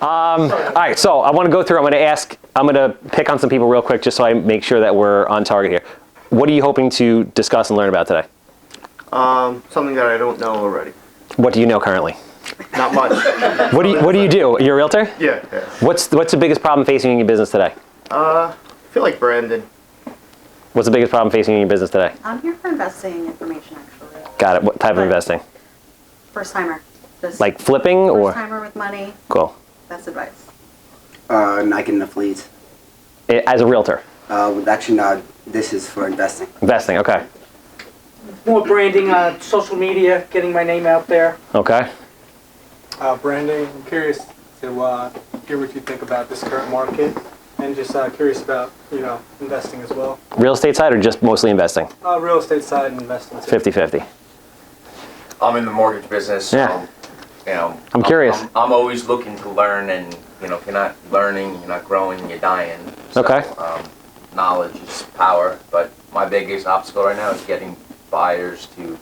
All right, so I want to go through, I'm going to pick on some people real quick just so I make sure that we're on target here. What are you hoping to discuss and learn about today? Something that I don't know already. What do you know currently? Not much. What do you do? You're a realtor? Yeah. What's the biggest problem facing you in your business today? I feel like Brandon. What's the biggest problem facing you in your business today? I'm here for investing information, actually. Got it. What type of investing? First timer. Just Like flipping or? First timer with money. Cool. Best advice. Not getting enough leads. As a realtor? Actually, no. This is for investing. Investing, okay. More branding on social media, getting my name out there. Okay. Branding, I'm curious to hear what you think about this current market, and just curious about, investing as well. Real estate side or just mostly investing? Real estate side and investing. 50-50. I'm in the mortgage business, so, Yeah. I'm curious. I'm always looking to learn, and if you're not learning, you're not growing, you're dying. So, Okay. Knowledge is power, but my biggest obstacle right now is getting buyers to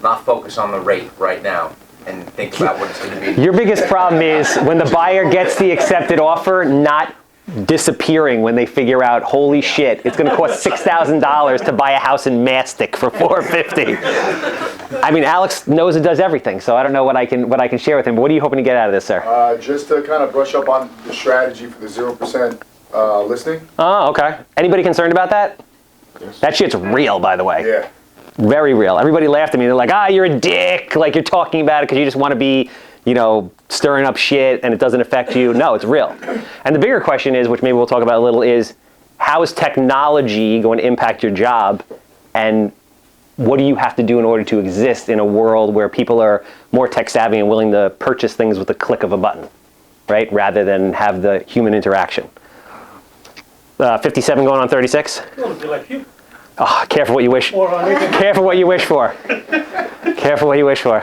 not focus on the rate right now and think about what it's going to be. Your biggest problem is when the buyer gets the accepted offer, not disappearing when they figure out, holy shit, it's going to cost $6,000 to buy a house in Mastic for $450. I mean, Alex knows it does everything, so I don't know what I can share with him. But what are you hoping to get out of this, sir? Just to kind of brush up on the strategy for the 0% listing. Oh, okay. Anybody concerned about that? Yes. That shit's real, by the way. Yeah. Very real. Everybody laughed at me. They're like, you're a dick. Like, you're talking about it because you just want to be, stirring up shit and it doesn't affect you. No, it's real. And the bigger question is, which maybe we'll talk about a little, is how is technology going to impact your job, and what do you have to do in order to exist in a world where people are more tech savvy and willing to purchase things with a click of a button, right? Rather than have the human interaction. 57 going on 36. I want to be like you. Oh, careful what you wish. Careful what you wish for. Careful what you wish for.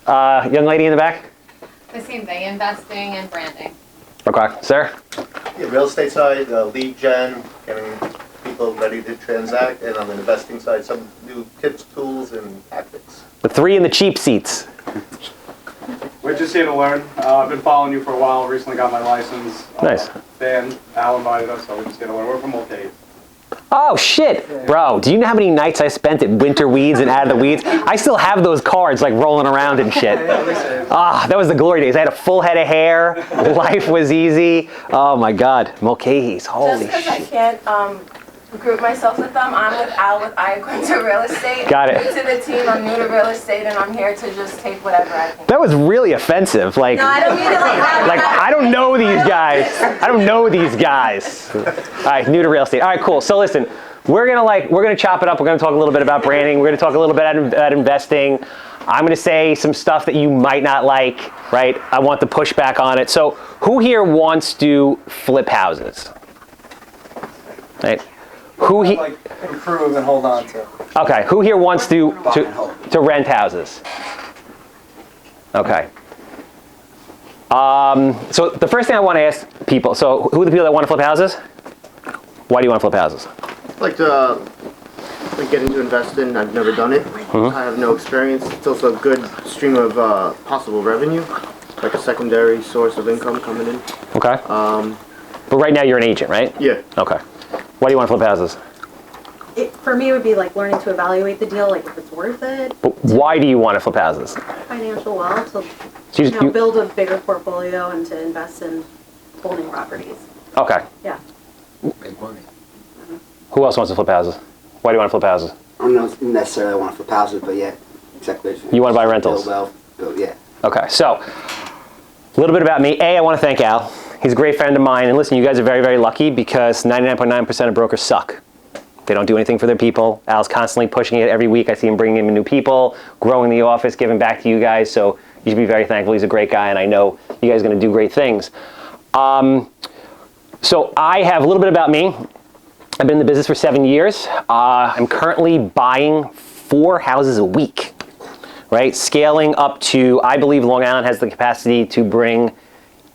Young lady in the back. The same thing, investing and branding. Okay, sir. Yeah, real estate side, lead gen, getting people ready to transact, and on the investing side, some new tips, tools, and tactics. The three in the cheap seats. We're just here to learn. I've been following you for a while. Recently got my license. Nice. Dan, Al invited us, so we're just here to learn. We're from Mulcahy. Oh shit, bro! Do you know how many nights I spent at Winter Weeds and Out of the Weeds? I still have those cards like rolling around and shit. That was the glory days. I had a full head of hair. Life was easy. Oh my God, Mulcahy's, holy shit. Just because I can't group myself with them, I'm with Al with Iaquinta Real Estate. Got it. I'm new to the team. I'm new to real estate, and I'm here to just take whatever I can. That was really offensive. Like, No, I don't mean it like that. like I don't know these guys. I don't know these guys. All right, new to real estate. All right, cool. So listen, we're gonna chop it up. We're gonna talk a little bit about branding. We're gonna talk a little bit about investing. I'm gonna say some stuff that you might not like, right? I want the pushback on it. So who here wants to flip houses? Right? Improve and hold on to. Okay, who here wants to rent houses? Okay. So the first thing I want to ask people, so who are the people that want to flip houses? Why do you want to flip houses? I'd like to getting to invest in. I've never done it. I have no experience. It's also a good stream of possible revenue, like a secondary source of income coming in. Okay. But right now you're an agent, right? Yeah. Okay. Why do you want to flip houses? For me, it would be like learning to evaluate the deal, like if it's worth it. But why do you want to flip houses? Financial wealth, so you build a bigger portfolio and to invest in holding properties. Okay. Yeah. Make money. Who else wants to flip houses? Why do you want to flip houses? I don't necessarily want to flip houses, but yeah, exactly. You want to buy rentals? Build, yeah. Okay, so a little bit about me. I want to thank Al. He's a great friend of mine. And listen, you guys are very, very lucky because 99.9% of brokers suck. They don't do anything for their people. Al's constantly pushing it every week. I see him bringing in new people, growing the office, giving back to you guys. So you should be very thankful. He's a great guy, and I know you guys are going to do great things. So I have a little bit about me. I've been in the business for 7 years. I'm currently buying 4 houses a week, right? Scaling up to, I believe Long Island has the capacity to bring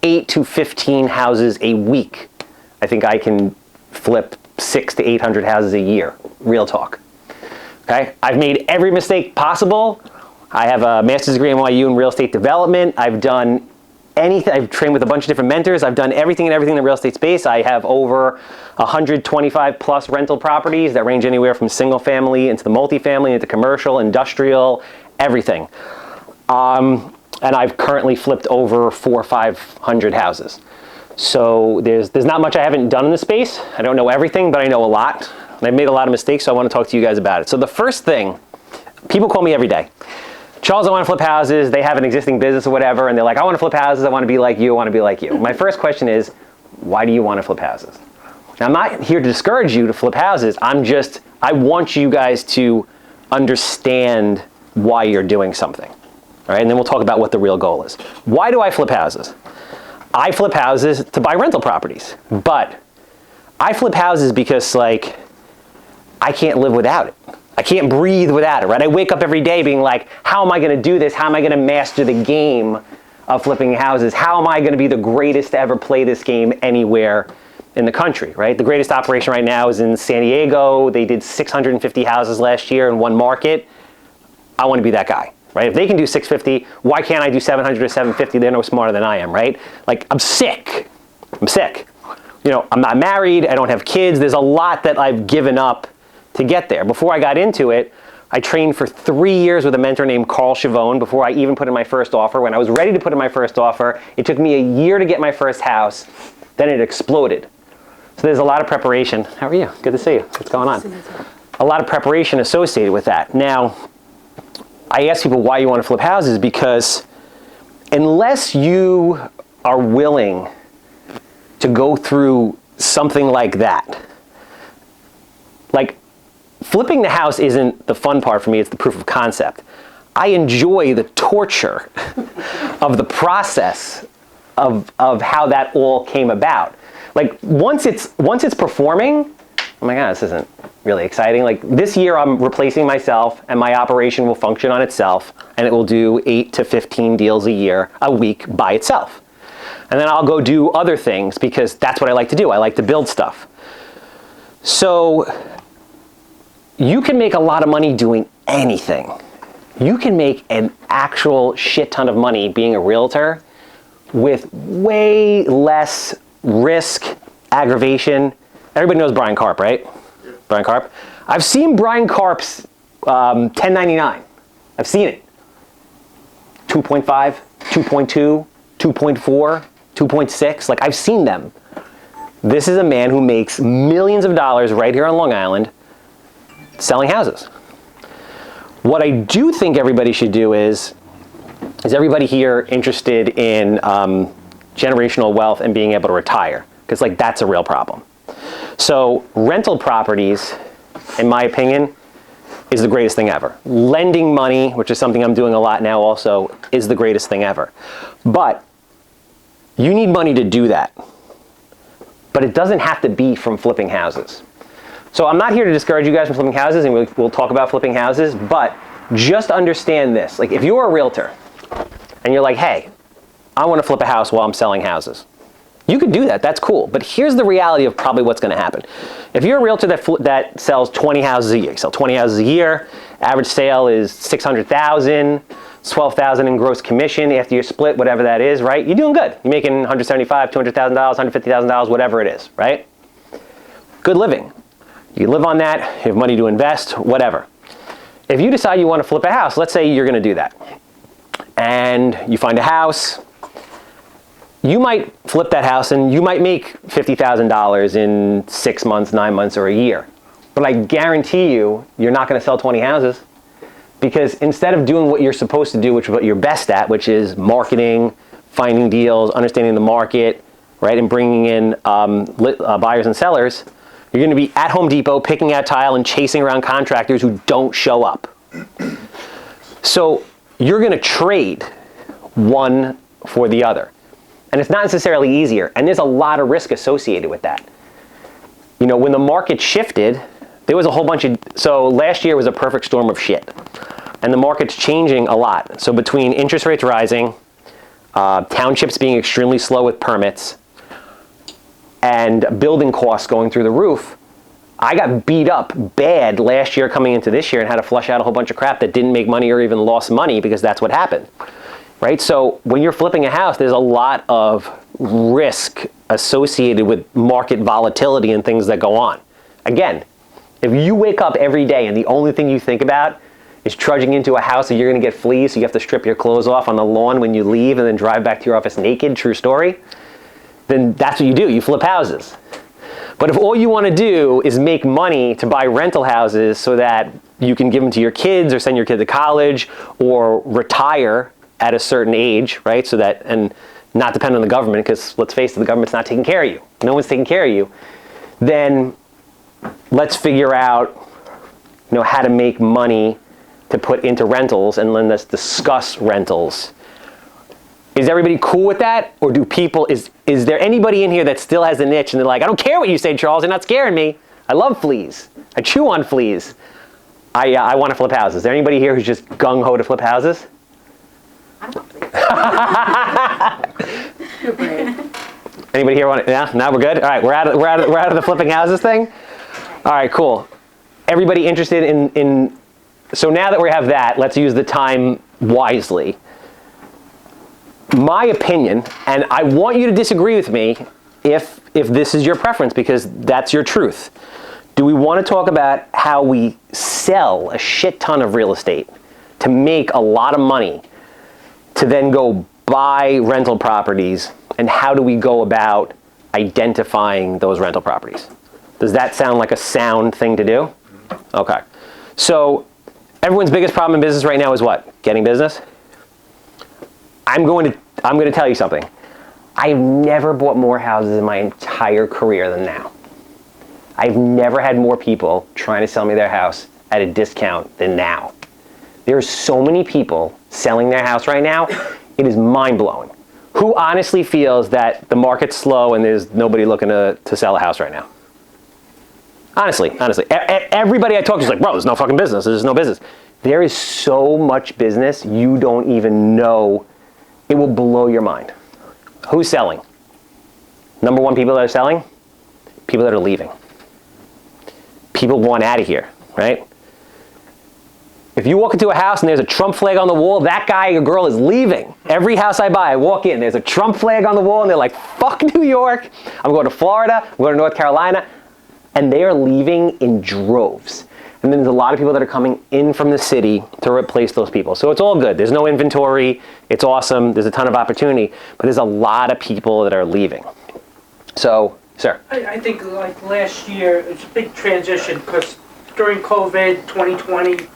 8 to 15 houses a week. I think I can flip 600 to 800 houses a year, real talk. Okay, I've made every mistake possible. I have a master's degree at NYU in real estate development. I've done anything. I've trained with a bunch of different mentors. I've done everything in the real estate space. I have over 125 plus rental properties that range anywhere from single family into the multifamily, into commercial, industrial, everything. And I've currently flipped over 400 or 500 houses. So there's not much I haven't done in the space. I don't know everything, but I know a lot. And I've made a lot of mistakes, so I want to talk to you guys about it. So the first thing, people call me every day. Charles, I want to flip houses. They have an existing business or whatever, and they're like, I want to flip houses. I want to be like you. I want to be like you. My first question is, why do you want to flip houses? Now, I'm not here to discourage you to flip houses. I want you guys to understand why you're doing something. All right, and then we'll talk about what the real goal is. Why do I flip houses? I flip houses to buy rental properties, but I flip houses because, like, I can't live without it. I can't breathe without it, right? I wake up every day being like, how am I going to do this? How am I going to master the game of flipping houses? How am I going to be the greatest to ever play this game anywhere in the country, right? The greatest operation right now is in San Diego. They did 650 houses last year in one market. I want to be that guy. Right? If they can do 650, why can't I do 700 or 750? They're no smarter than I am, right? Like, I'm sick. You know, I'm not married. I don't have kids. There's a lot that I've given up to get there. Before I got into it, I trained for 3 years with a mentor named Carl Chavone before I even put in my first offer. When I was ready to put in my first offer, it took me a year to get my first house. Then it exploded. So there's a lot of preparation. How are you? Good to see you. What's going on? A lot of preparation associated with that. Now, I ask people why you want to flip houses because unless you are willing to go through something like that, like flipping the house isn't the fun part for me, it's the proof of concept. I enjoy the torture of the process of how that all came about. Like once it's performing, oh my God, this isn't really exciting. Like this year I'm replacing myself and my operation will function on itself and it will do 8 to 15 deals a week by itself. And then I'll go do other things because that's what I like to do. I like to build stuff. So you can make a lot of money doing anything. You can make an actual shit ton of money being a realtor with way less risk, aggravation. Everybody knows Brian Karp, right? Yeah. Brian Karp. I've seen Brian Karp's 1099. I've seen it. 2.5, 2.2, 2.4, 2.6. Like I've seen them. This is a man who makes millions of dollars right here on Long Island selling houses. What I do think everybody should do is everybody here interested in generational wealth and being able to retire? Because like that's a real problem. So rental properties, in my opinion, is the greatest thing ever. Lending money, which is something I'm doing a lot now also, is the greatest thing ever. But you need money to do that. But it doesn't have to be from flipping houses. So I'm not here to discourage you guys from flipping houses, and we'll talk about flipping houses, but just understand this. Like if you're a realtor and you're like, hey, I want to flip a house while I'm selling houses. You could do that, that's cool. But here's the reality of probably what's going to happen. If you're a realtor that sells 20 houses a year, you sell 20 houses a year, average sale is $600,000, $12,000 in gross commission after you split, whatever that is, right? You're doing good. You're making $175,000, $200,000, $150,000, whatever it is, right? Good living. You live on that, you have money to invest, whatever. If you decide you want to flip a house, let's say you're going to do that, and you find a house, you might flip that house and you might make $50,000 in 6 months, 9 months, or a year. But I guarantee you, you're not going to sell 20 houses because instead of doing what you're supposed to do, which is what you're best at, which is marketing, finding deals, understanding the market, right, and bringing in buyers and sellers, you're going to be at Home Depot picking out tile and chasing around contractors who don't show up. So you're going to trade one for the other. And it's not necessarily easier. And there's a lot of risk associated with that. You know, when the market shifted, there was a whole bunch of, so last year was a perfect storm of shit. And the market's changing a lot. So between interest rates rising, townships being extremely slow with permits, and building costs going through the roof, I got beat up bad last year coming into this year and had to flush out a whole bunch of crap that didn't make money or even lost money because that's what happened. right? So when you're flipping a house, there's a lot of risk associated with market volatility and things that go on. Again, if you wake up every day and the only thing you think about is trudging into a house that you're going to get fleas, so you have to strip your clothes off on the lawn when you leave and then drive back to your office naked, true story, then that's what you do. You flip houses. But if all you want to do is make money to buy rental houses so that you can give them to your kids or send your kid to college or retire at a certain age, right? So that, and not depend on the government, because let's face it, the government's not taking care of you. No one's taking care of you. Then let's figure out, how to make money to put into rentals, and then let's discuss rentals. Is everybody cool with that? Or do people, is there anybody in here that still has an itch and they're like, I don't care what you say, Charles, you're not scaring me. I love fleas. I chew on fleas. I want to flip houses. Is there anybody here who's just gung-ho to flip houses? I don't think Anybody here want to, yeah? Now we're good? All right, we're out of the flipping houses thing? All right, cool. Everybody interested in so now that we have that, let's use the time wisely. My opinion, and I want you to disagree with me if this is your preference, because that's your truth. Do we want to talk about how we sell a shit ton of real estate to make a lot of money to then go buy rental properties, and how do we go about identifying those rental properties? Does that sound like a sound thing to do? Okay. So everyone's biggest problem in business right now is what? Getting business? I'm going to tell you something. I've never bought more houses in my entire career than now. I've never had more people trying to sell me their house at a discount than now. There are so many people selling their house right now, it is mind-blowing. Who honestly feels that the market's slow and there's nobody looking to sell a house right now? Honestly. Everybody I talk to is like, bro, there's no fucking business. There's no business. There is so much business you don't even know. It will blow your mind. Who's selling? Number one people that are selling? People that are leaving. People want out of here, right? If you walk into a house and there's a Trump flag on the wall, that guy or girl is leaving. Every house I buy, I walk in, there's a Trump flag on the wall, and they're like, fuck New York. I'm going to Florida, I'm going to North Carolina. And they are leaving in droves. And then there's a lot of people that are coming in from the city to replace those people. So it's all good. There's no inventory. It's awesome. There's a ton of opportunity. But there's a lot of people that are leaving. So, sir. I think like last year, it's a big transition because during COVID 2020,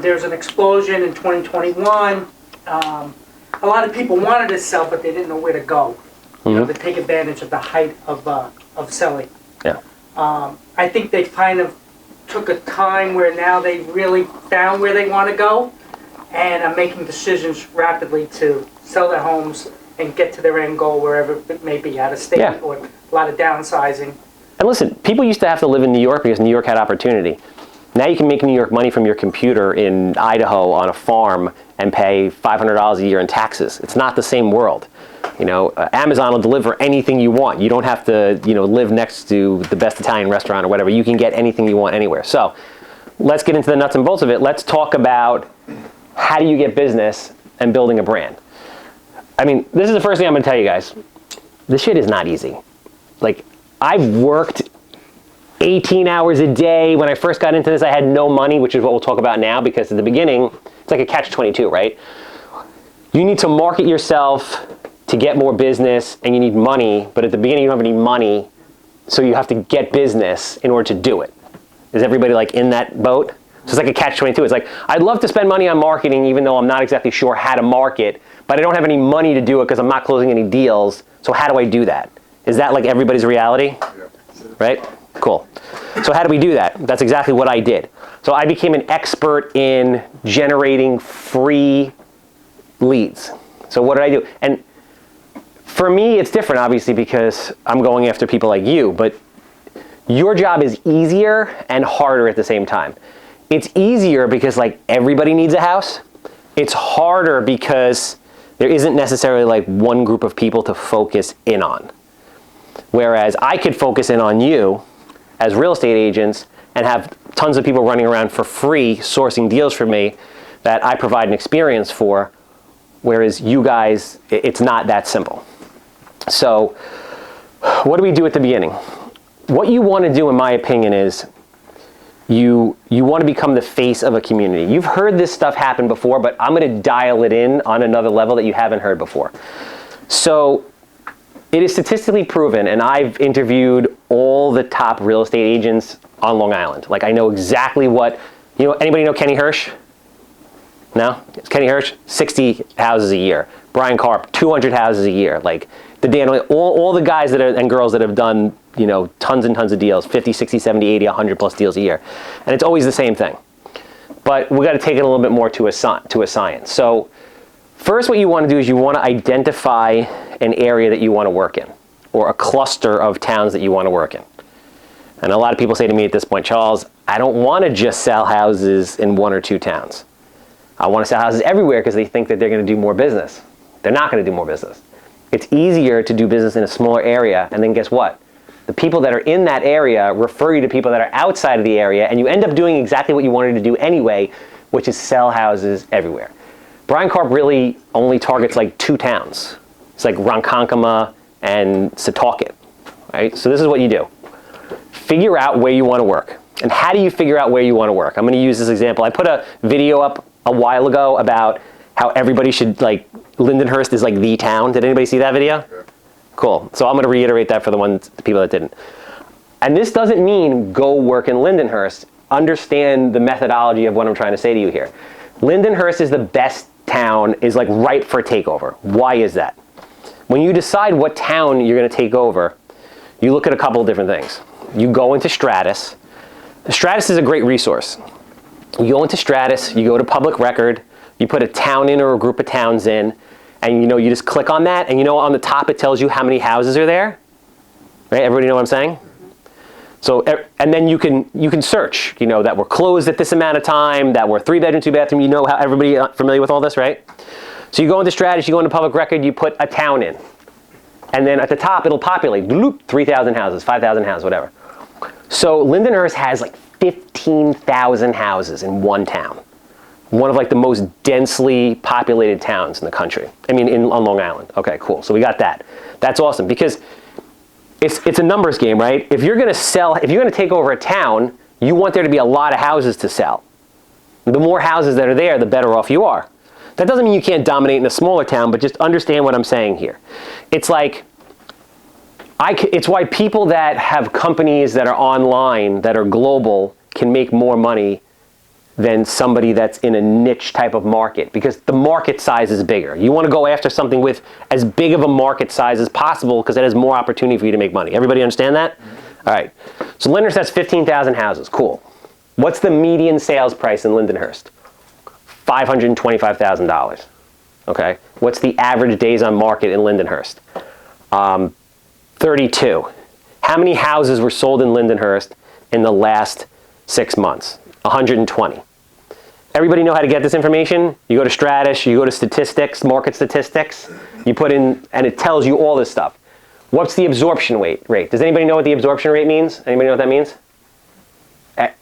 there was an explosion in 2021. A lot of people wanted to sell, but they didn't know where to go, to take advantage of the height of selling. Yeah. I think they kind of took a time where now they really found where they want to go and are making decisions rapidly to sell their homes and get to their end goal wherever it may be, out of state or a lot of downsizing. And listen, people used to have to live in New York because New York had opportunity. Now you can make New York money from your computer in Idaho on a farm and pay $500 a year in taxes. It's not the same world. Amazon will deliver anything you want. You don't have to, live next to the best Italian restaurant or whatever. You can get anything you want anywhere. So let's get into the nuts and bolts of it. Let's talk about how do you get business and building a brand. I mean, this is the first thing I'm going to tell you guys. This shit is not easy. Like, I've worked 18 hours a day. When I first got into this, I had no money, which is what we'll talk about now, because at the beginning, it's like a catch-22, right? You need to market yourself to get more business, and you need money, but at the beginning you don't have any money, so you have to get business in order to do it. Is everybody like in that boat? So it's like a catch-22. It's like, I'd love to spend money on marketing even though I'm not exactly sure how to market, but I don't have any money to do it because I'm not closing any deals, so how do I do that? Is that like everybody's reality? Yeah. Right? Cool. So how do we do that? That's exactly what I did. So I became an expert in generating free leads. So what did I do? And for me, it's different, obviously, because I'm going after people like you, but your job is easier and harder at the same time. It's easier because, like, everybody needs a house. It's harder because there isn't necessarily, like, one group of people to focus in on. Whereas I could focus in on you as real estate agents and have tons of people running around for free sourcing deals for me that I provide an experience for. Whereas you guys, it's not that simple. So what do we do at the beginning? What you want to do, in my opinion, is you want to become the face of a community. You've heard this stuff happen before, but I'm going to dial it in on another level that you haven't heard before. So it is statistically proven, and I've interviewed all the top real estate agents on Long Island. Like, I know exactly what, anybody know Kenny Hirsch? No? It's Kenny Hirsch, 60 houses a year. Brian Karp, 200 houses a year. Like, all the guys and girls that have done, tons and tons of deals, 50, 60, 70, 80, 100 plus deals a year. And it's always the same thing. But we got to take it a little bit more to a science. So first, what you want to do is you want to identify an area that you want to work in, or a cluster of towns that you want to work in. And a lot of people say to me at this point, Charles, I don't want to just sell houses in 1 or 2 towns. I want to sell houses everywhere because they think that they're going to do more business. They're not going to do more business. It's easier to do business in a smaller area, and then guess what? The people that are in that area refer you to people that are outside of the area, and you end up doing exactly what you wanted to do anyway, which is sell houses everywhere. Brian Karp really only targets like 2 towns. It's like Ronkonkoma and Setauket, right? So this is what you do. Figure out where you want to work. And how do you figure out where you want to work? I'm going to use this example. I put a video up a while ago about how everybody should, like, Lindenhurst is like the town. Did anybody see that video? Yeah. Cool. So I'm going to reiterate that for the people that didn't. And this doesn't mean go work in Lindenhurst. Understand the methodology of what I'm trying to say to you here. Lindenhurst is the best town, is like ripe for takeover. Why is that? When you decide what town you're going to take over, you look at a couple of different things. You go into Stratus. Stratus is a great resource. You go into Stratus, you go to public record, you put a town in or a group of towns in, and you just click on that, and on the top it tells you how many houses are there. Right? Everybody know what I'm saying? So, and then you can search, that were closed at this amount of time, that were 3-bedroom, 2-bathroom. You know how everybody familiar with all this, right? So you go into Stratus, you go into public record, you put a town in. And then at the top, it'll populate, 3,000 houses, 5,000 houses, whatever. So Lindenhurst has like 15,000 houses in one town. One of like the most densely populated towns in the country. I mean, on Long Island. Okay, cool. So we got that. That's awesome because it's a numbers game, right? If you're going to take over a town, you want there to be a lot of houses to sell. The more houses that are there, the better off you are. That doesn't mean you can't dominate in a smaller town, but just understand what I'm saying here. It's like, it's why people that have companies that are online, that are global, can make more money than somebody that's in a niche type of market, because the market size is bigger. You want to go after something with as big of a market size as possible because it has more opportunity for you to make money. Everybody understand that? Mm-hmm. All right. So Lindenhurst has 15,000 houses. Cool. What's the median sales price in Lindenhurst? $525,000. Okay. What's the average days on market in Lindenhurst? 32. How many houses were sold in Lindenhurst in the last 6 months? 120. Everybody know how to get this information? You go to Stratus, you go to statistics, market statistics, you put in, and it tells you all this stuff. What's the absorption rate? Does anybody know what the absorption rate means? Anybody know what that means?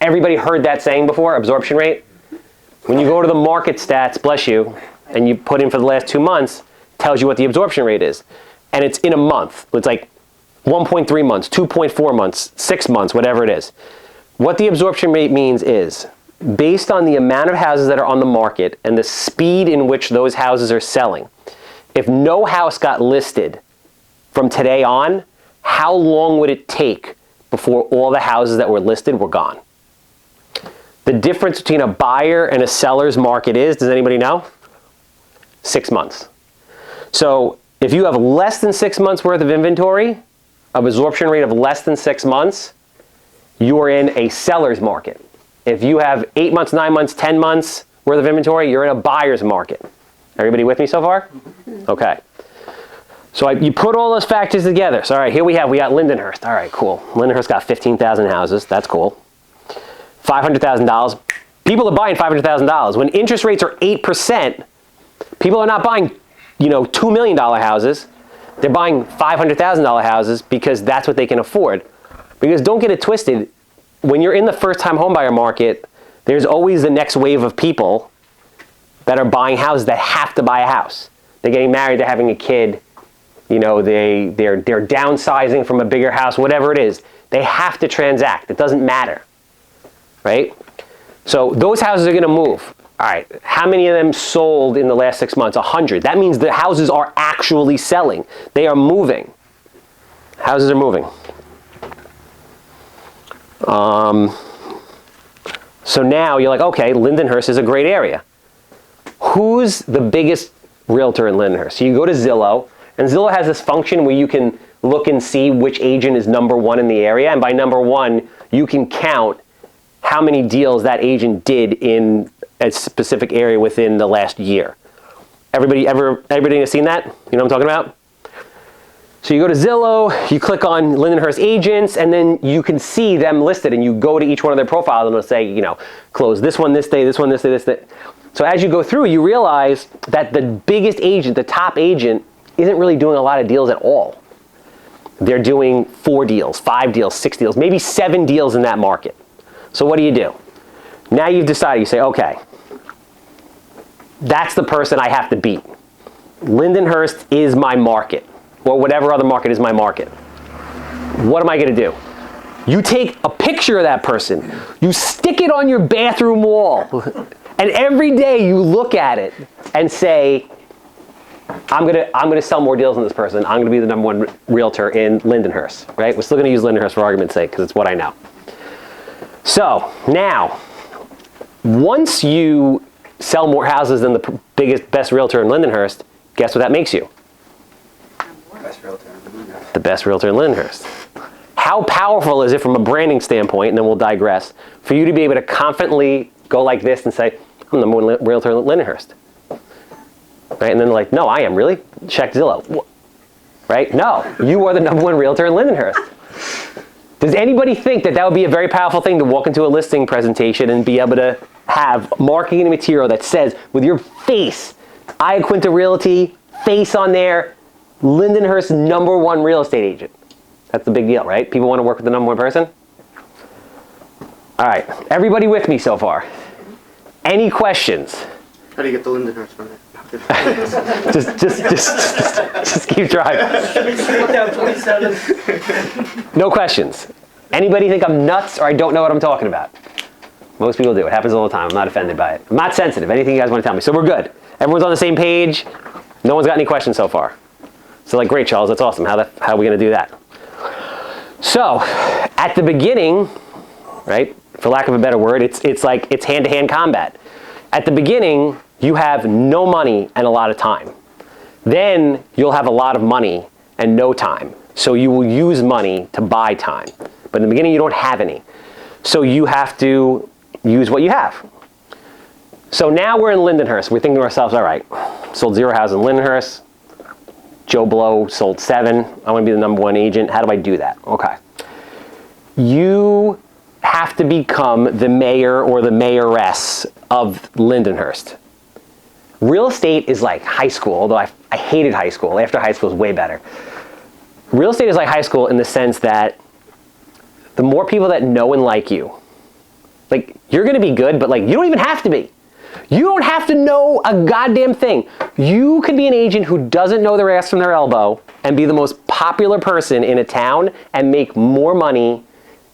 Everybody heard that saying before, absorption rate? When you go to the market stats, bless you, and you put in for the last 2 months, it tells you what the absorption rate is. And it's in a month. It's like 1.3 months, 2.4 months, 6 months, whatever it is. What the absorption rate means is, based on the amount of houses that are on the market and the speed in which those houses are selling, if no house got listed from today on, how long would it take before all the houses that were listed were gone? The difference between a buyer and a seller's market is, does anybody know? 6 months. So if you have less than 6 months worth of inventory, of absorption rate of less than 6 months, you are in a seller's market. If you have 8 months, 9 months, 10 months worth of inventory, you're in a buyer's market. Everybody with me so far? Okay. So you put all those factors together. So all right, here we got Lindenhurst. All right, cool. Lindenhurst got 15,000 houses. That's cool. $500,000. People are buying $500,000. When interest rates are 8%, people are not buying, $2 million houses. They're buying $500,000 houses because that's what they can afford. Because don't get it twisted, when you're in the first-time homebuyer market, there's always the next wave of people that are buying houses that have to buy a house. they're getting married, they're having a kid, you know, they're downsizing from a bigger house, whatever it is. They have to transact. It doesn't matter, right? So those houses are going to move. All right, how many of them sold in the last 6 months? 100. That means the houses are actually selling. They are moving. Houses are moving. So now you're like, okay, Lindenhurst is a great area. Who's the biggest realtor in Lindenhurst? So you go to Zillow, and Zillow has this function where you can look and see which agent is number one in the area, and by number one, you can count how many deals that agent did in a specific area within the last year. Everybody has seen that? You know what I'm talking about? So you go to Zillow, you click on Lindenhurst agents, and then you can see them listed, and you go to each one of their profiles, and it'll say, you know, close this one this day, this one this day, this day. So as you go through, you realize that the biggest agent, the top agent, isn't really doing a lot of deals at all. They're doing 4 deals, 5 deals, 6 deals, maybe 7 deals in that market. So what do? Now you've decided, you say, okay, that's the person I have to beat. Lindenhurst is my market, or whatever other market is my market. What am I going to do? You take a picture of that person, you stick it on your bathroom wall, and every day you look at it and say, I'm gonna sell more deals than this person. I'm gonna be the number one realtor in Lindenhurst, right? We're still gonna use Lindenhurst for argument's sake because it's what I know. So now, once you sell more houses than the best realtor in Lindenhurst, guess what that makes you? Best realtor in Lindenhurst. The best realtor in Lindenhurst. How powerful is it from a branding standpoint, and then we'll digress, for you to be able to confidently go like this and say, I'm the number one realtor in Lindenhurst. Right? And then they're like, no, I am, really? Check Zillow. Right? No, you are the number one realtor in Lindenhurst. Does anybody think that that would be a very powerful thing to walk into a listing presentation and be able to have marketing material that says, with your face, Iaquinta Realty, face on there, Lindenhurst number one real estate agent? That's the big deal, right? People want to work with the number one person? All right, everybody with me so far? Any questions? How do you get the Lindenhurst from there? just keep driving. No questions. Anybody think I'm nuts or I don't know what I'm talking about? Most people do. It happens all the time. I'm not offended by it. I'm not sensitive. Anything you guys want to tell me. So we're good. Everyone's on the same page. No one's got any questions so far. So like, great, Charles. That's awesome. How are we going to do that? So at the beginning, right, for lack of a better word, it's like it's hand-to-hand combat. At the beginning, you have no money and a lot of time. Then you'll have a lot of money and no time. So you will use money to buy time. But in the beginning, you don't have any. So you have to use what you have. So now we're in Lindenhurst. We're thinking to ourselves, all right, sold 0 houses in Lindenhurst. Joe Blow sold 7. I want to be the number one agent. How do I do that? Okay. You have to become the mayor or the mayoress of Lindenhurst. Real estate is like high school, although I hated high school. After high school is way better. Real estate is like high school in the sense that the more people that know and like you, like you're going to be good, but like you don't even have to be. You don't have to know a goddamn thing. You could be an agent who doesn't know their ass from their elbow and be the most popular person in a town and make more money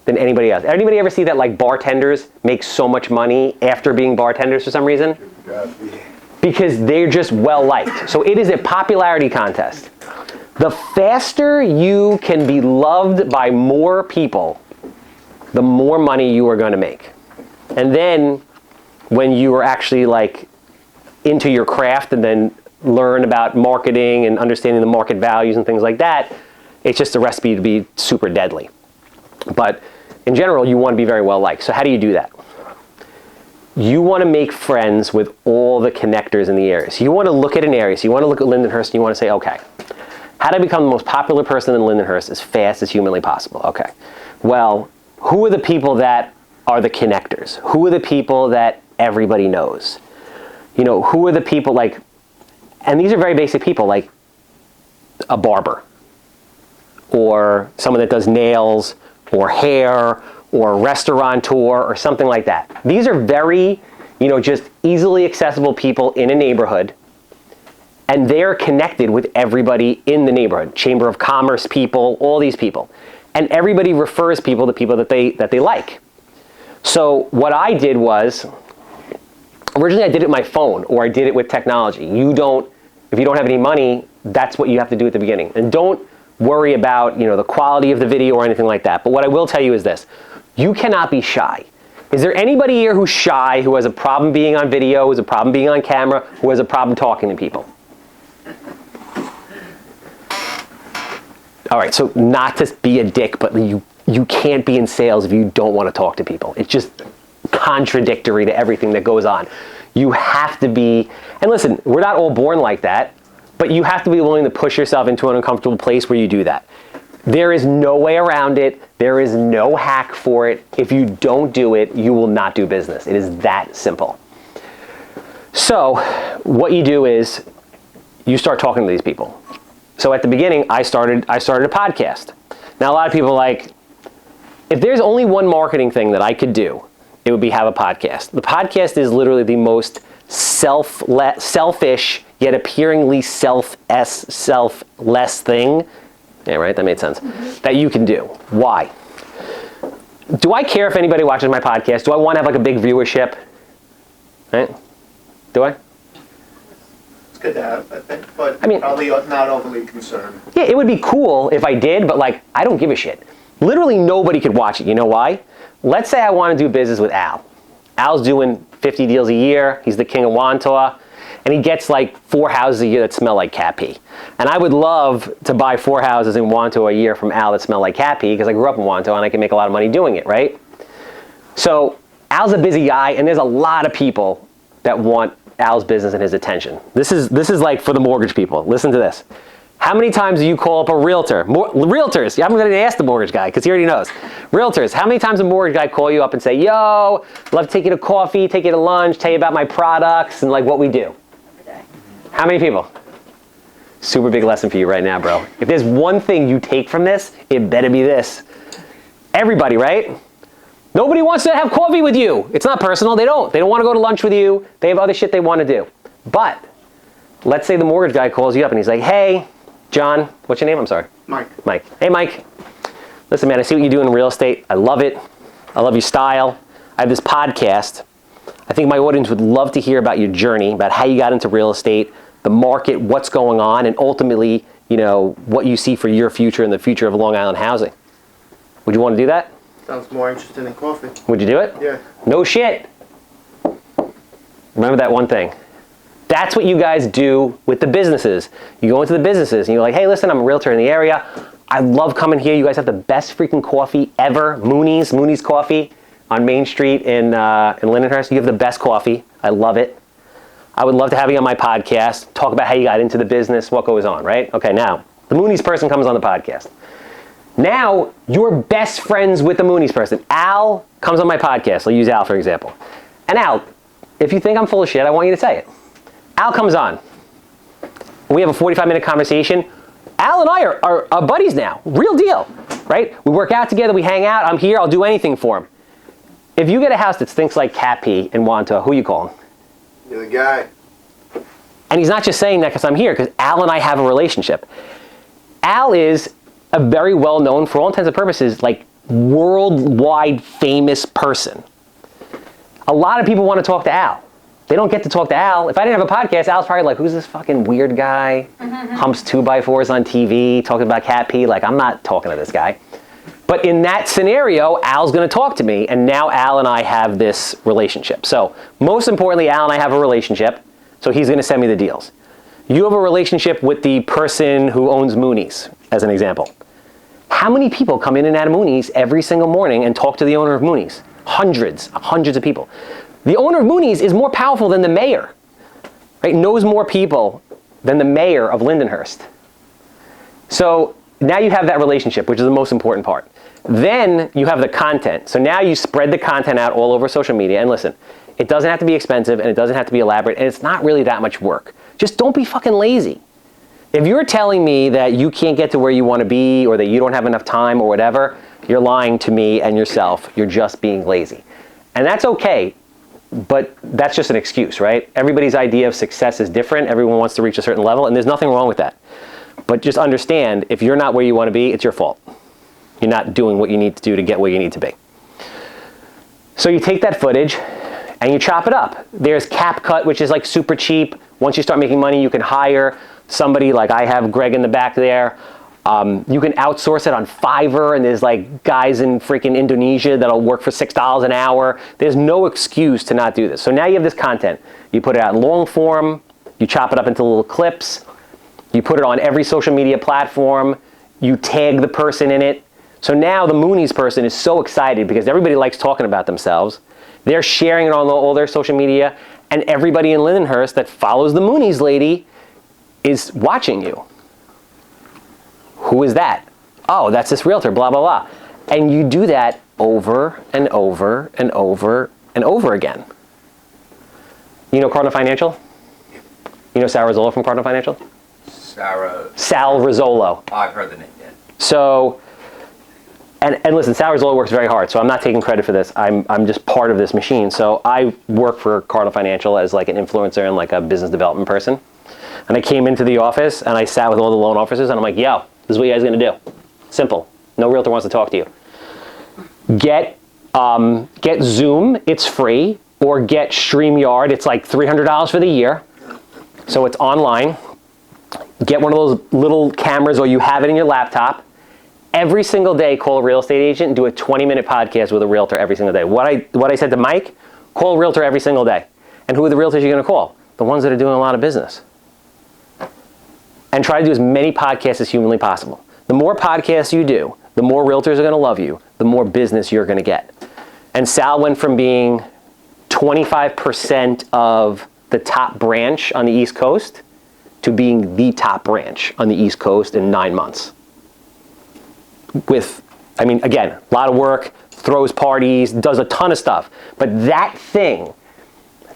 than anybody else. Anybody ever see that like bartenders make so much money after being bartenders for some reason? Because they're just well liked. So it is a popularity contest. The faster you can be loved by more people, the more money you are going to make. And then when you are actually like into your craft and then learn about marketing and understanding the market values and things like that, it's just a recipe to be super deadly. But in general, you want to be very well liked. So how do you do that? You want to make friends with all the connectors in the area. So you want to look at an area. So you want to look at Lindenhurst and you want to say, okay, how do I become the most popular person in Lindenhurst as fast as humanly possible? Okay, well, who are the people that are the connectors? Who are the people that everybody knows? You know, who are the people like, and these are very basic people, like a barber or someone that does nails or hair or a restaurateur or something like that. These are very, you know, just easily accessible people in a neighborhood And they're connected with everybody in the neighborhood, Chamber of Commerce people, all these people. And everybody refers people to people that they like. So what I did was, originally I did it with my phone, or I did it with technology. If you don't have any money, that's what you have to do at the beginning. And don't worry about, the quality of the video or anything like that. But what I will tell you is this: you cannot be shy. Is there anybody here who's shy, who has a problem being on video, who has a problem being on camera, who has a problem talking to people? All right, so not to be a dick, but you can't be in sales if you don't want to talk to people. It's just contradictory to everything that goes on. You have to be, and listen, we're not all born like that, but you have to be willing to push yourself into an uncomfortable place where you do that. There is no way around it. There is no hack for it. If you don't do it, you will not do business. It is that simple. So what you do is you start talking to these people. So at the beginning, I started a podcast. Now a lot of people are like, if there's only one marketing thing that I could do, it would be have a podcast. The podcast is literally the most selfish yet appearingly selfless thing. Yeah, right, that made sense. That you can do. Why? Do I care if anybody watches my podcast? Do I want to have like a big viewership? Right? Do I? It's good to have, I think, but I mean, probably not overly concerned. Yeah, it would be cool if I did, but like, I don't give a shit. Literally nobody could watch it. You know why? Let's say I want to do business with Al. Al's doing 50 deals a year. He's the king of Weinraub. And he gets like 4 houses a year that smell like cat pee. And I would love to buy 4 houses in Weinraub a year from Al that smell like cat pee, because I grew up in Weinraub and I can make a lot of money doing it, right? So Al's a busy guy, and there's a lot of people that want Al's business and his attention. This is like for the mortgage people. Listen to this. How many times do you call up a realtor? Realtors, I'm going to ask the mortgage guy because he already knows. Realtors, how many times a mortgage guy call you up and say, yo, love to take you to coffee, take you to lunch, tell you about my products and like what we do? How many people? Super big lesson for you right now, bro. If there's one thing you take from this, it better be this. Everybody, right? Nobody wants to have coffee with you. It's not personal. They don't want to go to lunch with you. They have other shit they want to do. But let's say the mortgage guy calls you up and he's like, hey, John, what's your name? I'm sorry. Mike. Hey, Mike. Listen, man, I see what you do in real estate. I love it. I love your style. I have this podcast. I think my audience would love to hear about your journey, about how you got into real estate, the market, what's going on, and ultimately, what you see for your future and the future of Long Island housing. Would you want to do that? Sounds more interesting than coffee. Would you do it? Yeah. No shit. Remember that one thing. That's what you guys do with the businesses. You go into the businesses and you're like, hey, listen, I'm a realtor in the area. I love coming here. You guys have the best freaking coffee ever. Moonies Coffee on Main Street in Lindenhurst. You have the best coffee. I love it. I would love to have you on my podcast, talk about how you got into the business, what goes on, right? Okay, now, the Moonies Person comes on the podcast. Now, you're best friends with the Moonies Person. Al comes on my podcast. I'll use Al for example. And Al, if you think I'm full of shit, I want you to say it. Al comes on. We have a 45-minute conversation. Al and I are buddies now. Real deal, right? We work out together. We hang out. I'm here. I'll do anything for him. If you get a house that stinks like cat pee in Weinraub, who are you calling? You're the guy. And he's not just saying that because I'm here, because Al and I have a relationship. Al is a very well-known, for all intents and purposes, like worldwide famous person. A lot of people want to talk to Al. They don't get to talk to Al. If I didn't have a podcast, Al's probably like, who's this fucking weird guy? Humps 2x4s on TV, talking about cat pee. Like, I'm not talking to this guy. But in that scenario, Al's going to talk to me, and now Al and I have this relationship. So most importantly, Al and I have a relationship, so he's going to send me the deals. You have a relationship with the person who owns Moonies, as an example. How many people come in and out of Moonies every single morning and talk to the owner of Moonies? Hundreds of people. The owner of Moonies is more powerful than the mayor, right? Knows more people than the mayor of Lindenhurst. So now you have that relationship, which is the most important part. Then you have the content. So now you spread the content out all over social media. And listen, it doesn't have to be expensive and it doesn't have to be elaborate, and it's not really that much work. Just don't be fucking lazy. If you're telling me that you can't get to where you want to be or that you don't have enough time or whatever, you're lying to me and yourself. You're just being lazy. And that's okay. But that's just an excuse, right? Everybody's idea of success is different. Everyone wants to reach a certain level, and there's nothing wrong with that. But just understand, if you're not where you want to be, it's your fault. You're not doing what you need to do to get where you need to be. So you take that footage and you chop it up. There's CapCut, which is like super cheap. Once you start making money, you can hire somebody, like I have Greg in the back there. You can outsource it on Fiverr, and there's like guys in freaking Indonesia that'll work for $6 an hour. There's no excuse to not do this. So now you have this content. You put it out in long form, you chop it up into little clips, you put it on every social media platform, you tag the person in it. So now the Moonies person is so excited because everybody likes talking about themselves. They're sharing it on all their social media, and everybody in Lindenhurst that follows the Moonies lady is watching you. Who is that? Oh, that's this realtor, blah, blah, blah. And you do that over and over and over and over again. You know Cardinal Financial? You know Sal Rizzolo from Cardinal Financial? Sal Rizzolo. Oh, I've heard the name, yeah. So, and listen, Sal Rizzolo works very hard, so I'm not taking credit for this. I'm just part of this machine. So I work for Cardinal Financial as like an influencer and like a business development person. And I came into the office and I sat with all the loan officers and I'm like, yo, this is what you guys are gonna do. Simple. No realtor wants to talk to you. Get Zoom, it's free, or get StreamYard, it's like $300 for the year. So it's online. Get one of those little cameras, or you have it in your laptop. Every single day, call a real estate agent and do a 20-minute podcast with a realtor every single day. What I said to Mike, call a realtor every single day. And who are the realtors you're gonna call? The ones that are doing a lot of business. And try to do as many podcasts as humanly possible. The more podcasts you do, the more realtors are gonna love you, the more business you're gonna get. And Sal went from being 25% of the top branch on the East Coast to being the top branch on the East Coast in 9 months. With, I mean, again, a lot of work, throws parties, does a ton of stuff. But that thing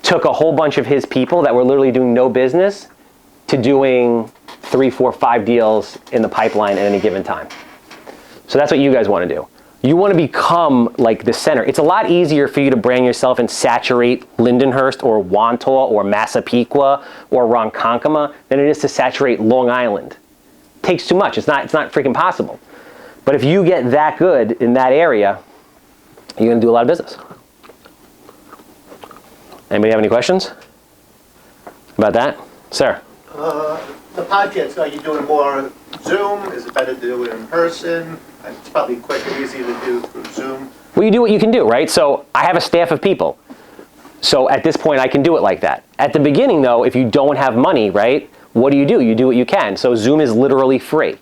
took a whole bunch of his people that were literally doing no business to doing 3, 4, 5 deals in the pipeline at any given time. So that's what you guys want to do. You want to become like the center. It's a lot easier for you to brand yourself and saturate Lindenhurst or Wantagh or Massapequa or Ronkonkoma than it is to saturate Long Island. It takes too much. It's not freaking possible. But if you get that good in that area, you're going to do a lot of business. Anybody have any questions about that? Sir? The podcast, are you doing more Zoom? Is it better to do it in person? It's probably quick and easy to do through Zoom. Well, you do what you can do, right? So I have a staff of people. So at this point, I can do it like that. At the beginning, though, if you don't have money, right, what do? You do what you can. So Zoom is literally free.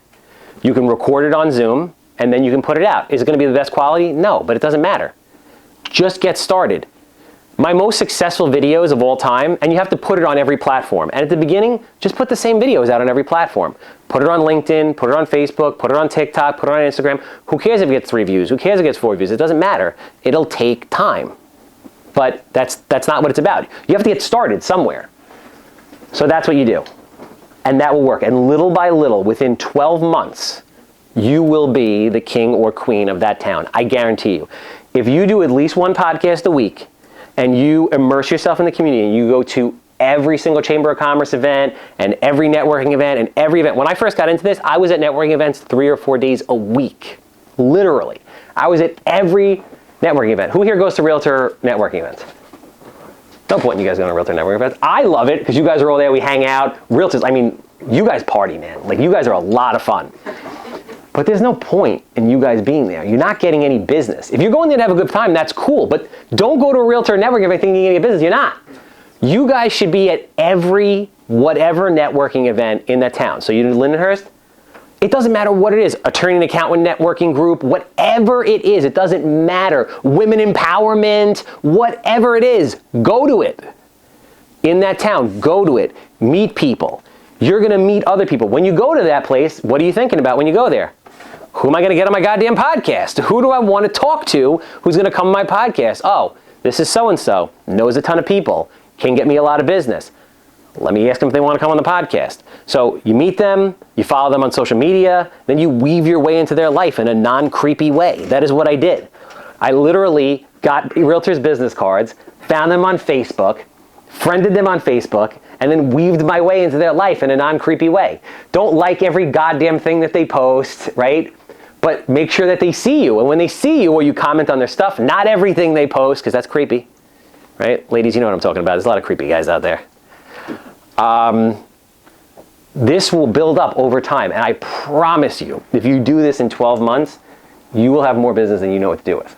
You can record it on Zoom, and then you can put it out. Is it going to be the best quality? No, but it doesn't matter. Just get started. My most successful videos of all time, and you have to put it on every platform. And at the beginning, just put the same videos out on every platform. Put it on LinkedIn, put it on Facebook, put it on TikTok, put it on Instagram. Who cares if it gets 3 views? Who cares if it gets 4 views? It doesn't matter. It'll take time. But that's not what it's about. You have to get started somewhere. So that's what you do. And that will work. And little by little, within 12 months, you will be the king or queen of that town. I guarantee you. If you do at least 1 podcast a week, and you immerse yourself in the community, and you go to every single Chamber of Commerce event, and every networking event, and every event. When I first got into this, I was at networking events 3 or 4 days a week. Literally. I was at every networking event. Who here goes to realtor networking events? No point in you guys going to realtor networking events. I love it, because you guys are all there, we hang out. Realtors, I mean, you guys party, man. Like, you guys are a lot of fun. But there's no point in you guys being there. You're not getting any business. If you're going there to have a good time, that's cool. But don't go to a realtor networking event thinking you're going to get business. You're not. You guys should be at every whatever networking event in that town. So you do Lindenhurst, it doesn't matter what it is. Attorney and accountant networking group, whatever it is, it doesn't matter. Women empowerment, whatever it is, go to it. In that town, go to it. Meet people. You're going to meet other people. When you go to that place, what are you thinking about when you go there? Who am I going to get on my goddamn podcast? Who do I want to talk to who's going to come on my podcast? Oh, this is so-and-so, knows a ton of people, can get me a lot of business. Let me ask them if they want to come on the podcast. So you meet them, you follow them on social media, then you weave your way into their life in a non-creepy way. That is what I did. I literally got realtors' business cards, found them on Facebook, friended them on Facebook, and then weaved my way into their life in a non-creepy way. Don't like every goddamn thing that they post, right? But make sure that they see you. And when they see you or you comment on their stuff, not everything they post, because that's creepy, right? Ladies, you know what I'm talking about. There's a lot of creepy guys out there. This will build up over time. And I promise you, if you do this in 12 months, you will have more business than you know what to do with.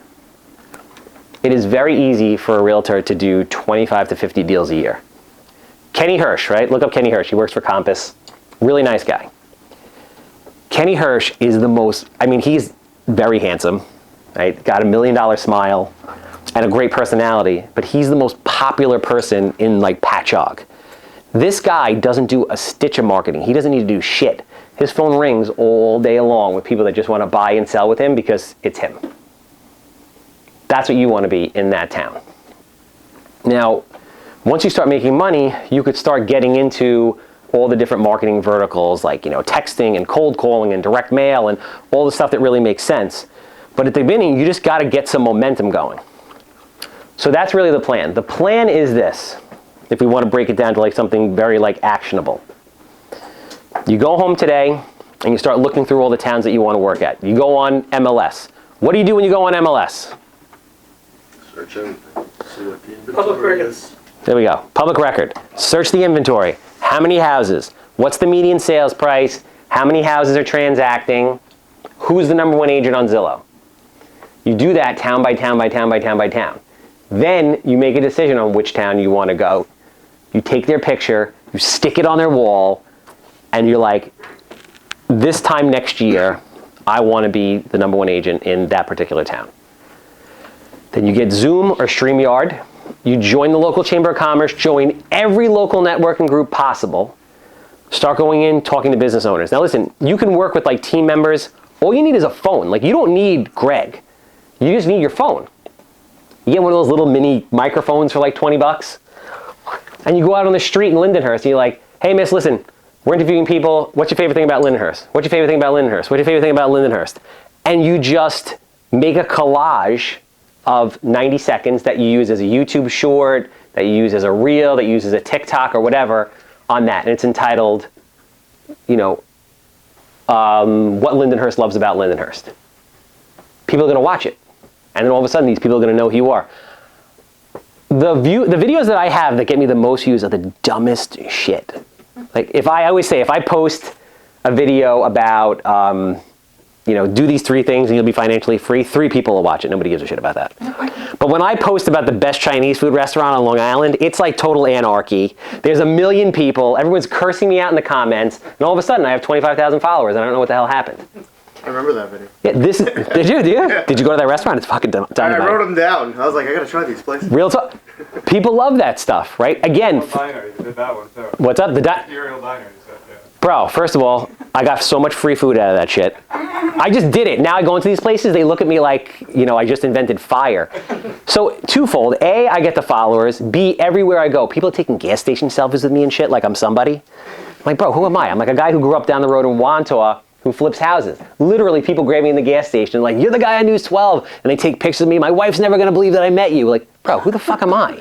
It is very easy for a realtor to do 25 to 50 deals a year. Kenny Hirsch, right? Look up Kenny Hirsch. He works for Compass. Really nice guy. Kenny Hirsch is the most, I mean, he's very handsome, right? Got $1 million smile and a great personality, but he's the most popular person in like Patchogue. This guy doesn't do a stitch of marketing. He doesn't need to do shit. His phone rings all day long with people that just want to buy and sell with him because it's him. That's what you want to be in that town. Now, once you start making money, you could start getting into all the different marketing verticals like, texting and cold calling and direct mail and all the stuff that really makes sense. But at the beginning, you just got to get some momentum going. So that's really the plan. The plan is this, if we want to break it down to like something very like actionable. You go home today and you start looking through all the towns that you want to work at. You go on MLS. What do you do when you go on MLS? Search and see what the Public inventory record. is. There we go. Public record. Search the inventory. How many houses? What's the median sales price? How many houses are transacting? Who's the #1 agent on Zillow? You do that town by town by town by town by town. Then you make a decision on which town you want to go. You take their picture, you stick it on their wall, and you're like, this time next year, I want to be the #1 agent in that particular town. Then you get Zoom or StreamYard. You join the local Chamber of Commerce, join every local networking group possible. Start going in, talking to business owners. Now listen, you can work with like team members. All you need is a phone. Like you don't need Greg. You just need your phone. You get one of those little mini microphones for like 20 bucks. And you go out on the street in Lindenhurst and you're like, hey miss, listen, we're interviewing people. What's your favorite thing about Lindenhurst? What's your favorite thing about Lindenhurst? What's your favorite thing about Lindenhurst? And you just make a collage of 90 seconds that you use as a YouTube short, that you use as a reel, that you use as a TikTok or whatever on that. And it's entitled, what Lindenhurst loves about Lindenhurst. People are going to watch it. And then all of a sudden, these people are going to know who you are. The videos that I have that get me the most views are the dumbest shit. Like I always say, if I post a video about, do these 3 things and you'll be financially free, 3 people will watch it. Nobody gives a shit about that. But when I post about the best Chinese food restaurant on Long Island, it's like total anarchy. There's 1 million people. Everyone's cursing me out in the comments. And all of a sudden, I have 25,000 followers. And I don't know what the hell happened. I remember that video. Yeah, did you? Yeah. Did you go to that restaurant? It's fucking dynamite. I wrote them down. I was like, I gotta try these places. Real talk. People love that stuff, right? Again. Diner, you did that one too. What's up? Imperial Diner, you said, yeah. Bro, first of all, I got so much free food out of that shit. I just did it. Now I go into these places, they look at me like, I just invented fire. So twofold. A, I get the followers. B, everywhere I go, people are taking gas station selfies with me and shit like I'm somebody. I'm like, bro, who am I? I'm like a guy who grew up down the road in Wantaw who flips houses. Literally, people grab me in the gas station like, you're the guy on News 12. And they take pictures of me. My wife's never going to believe that I met you. Like, bro, who the fuck am I?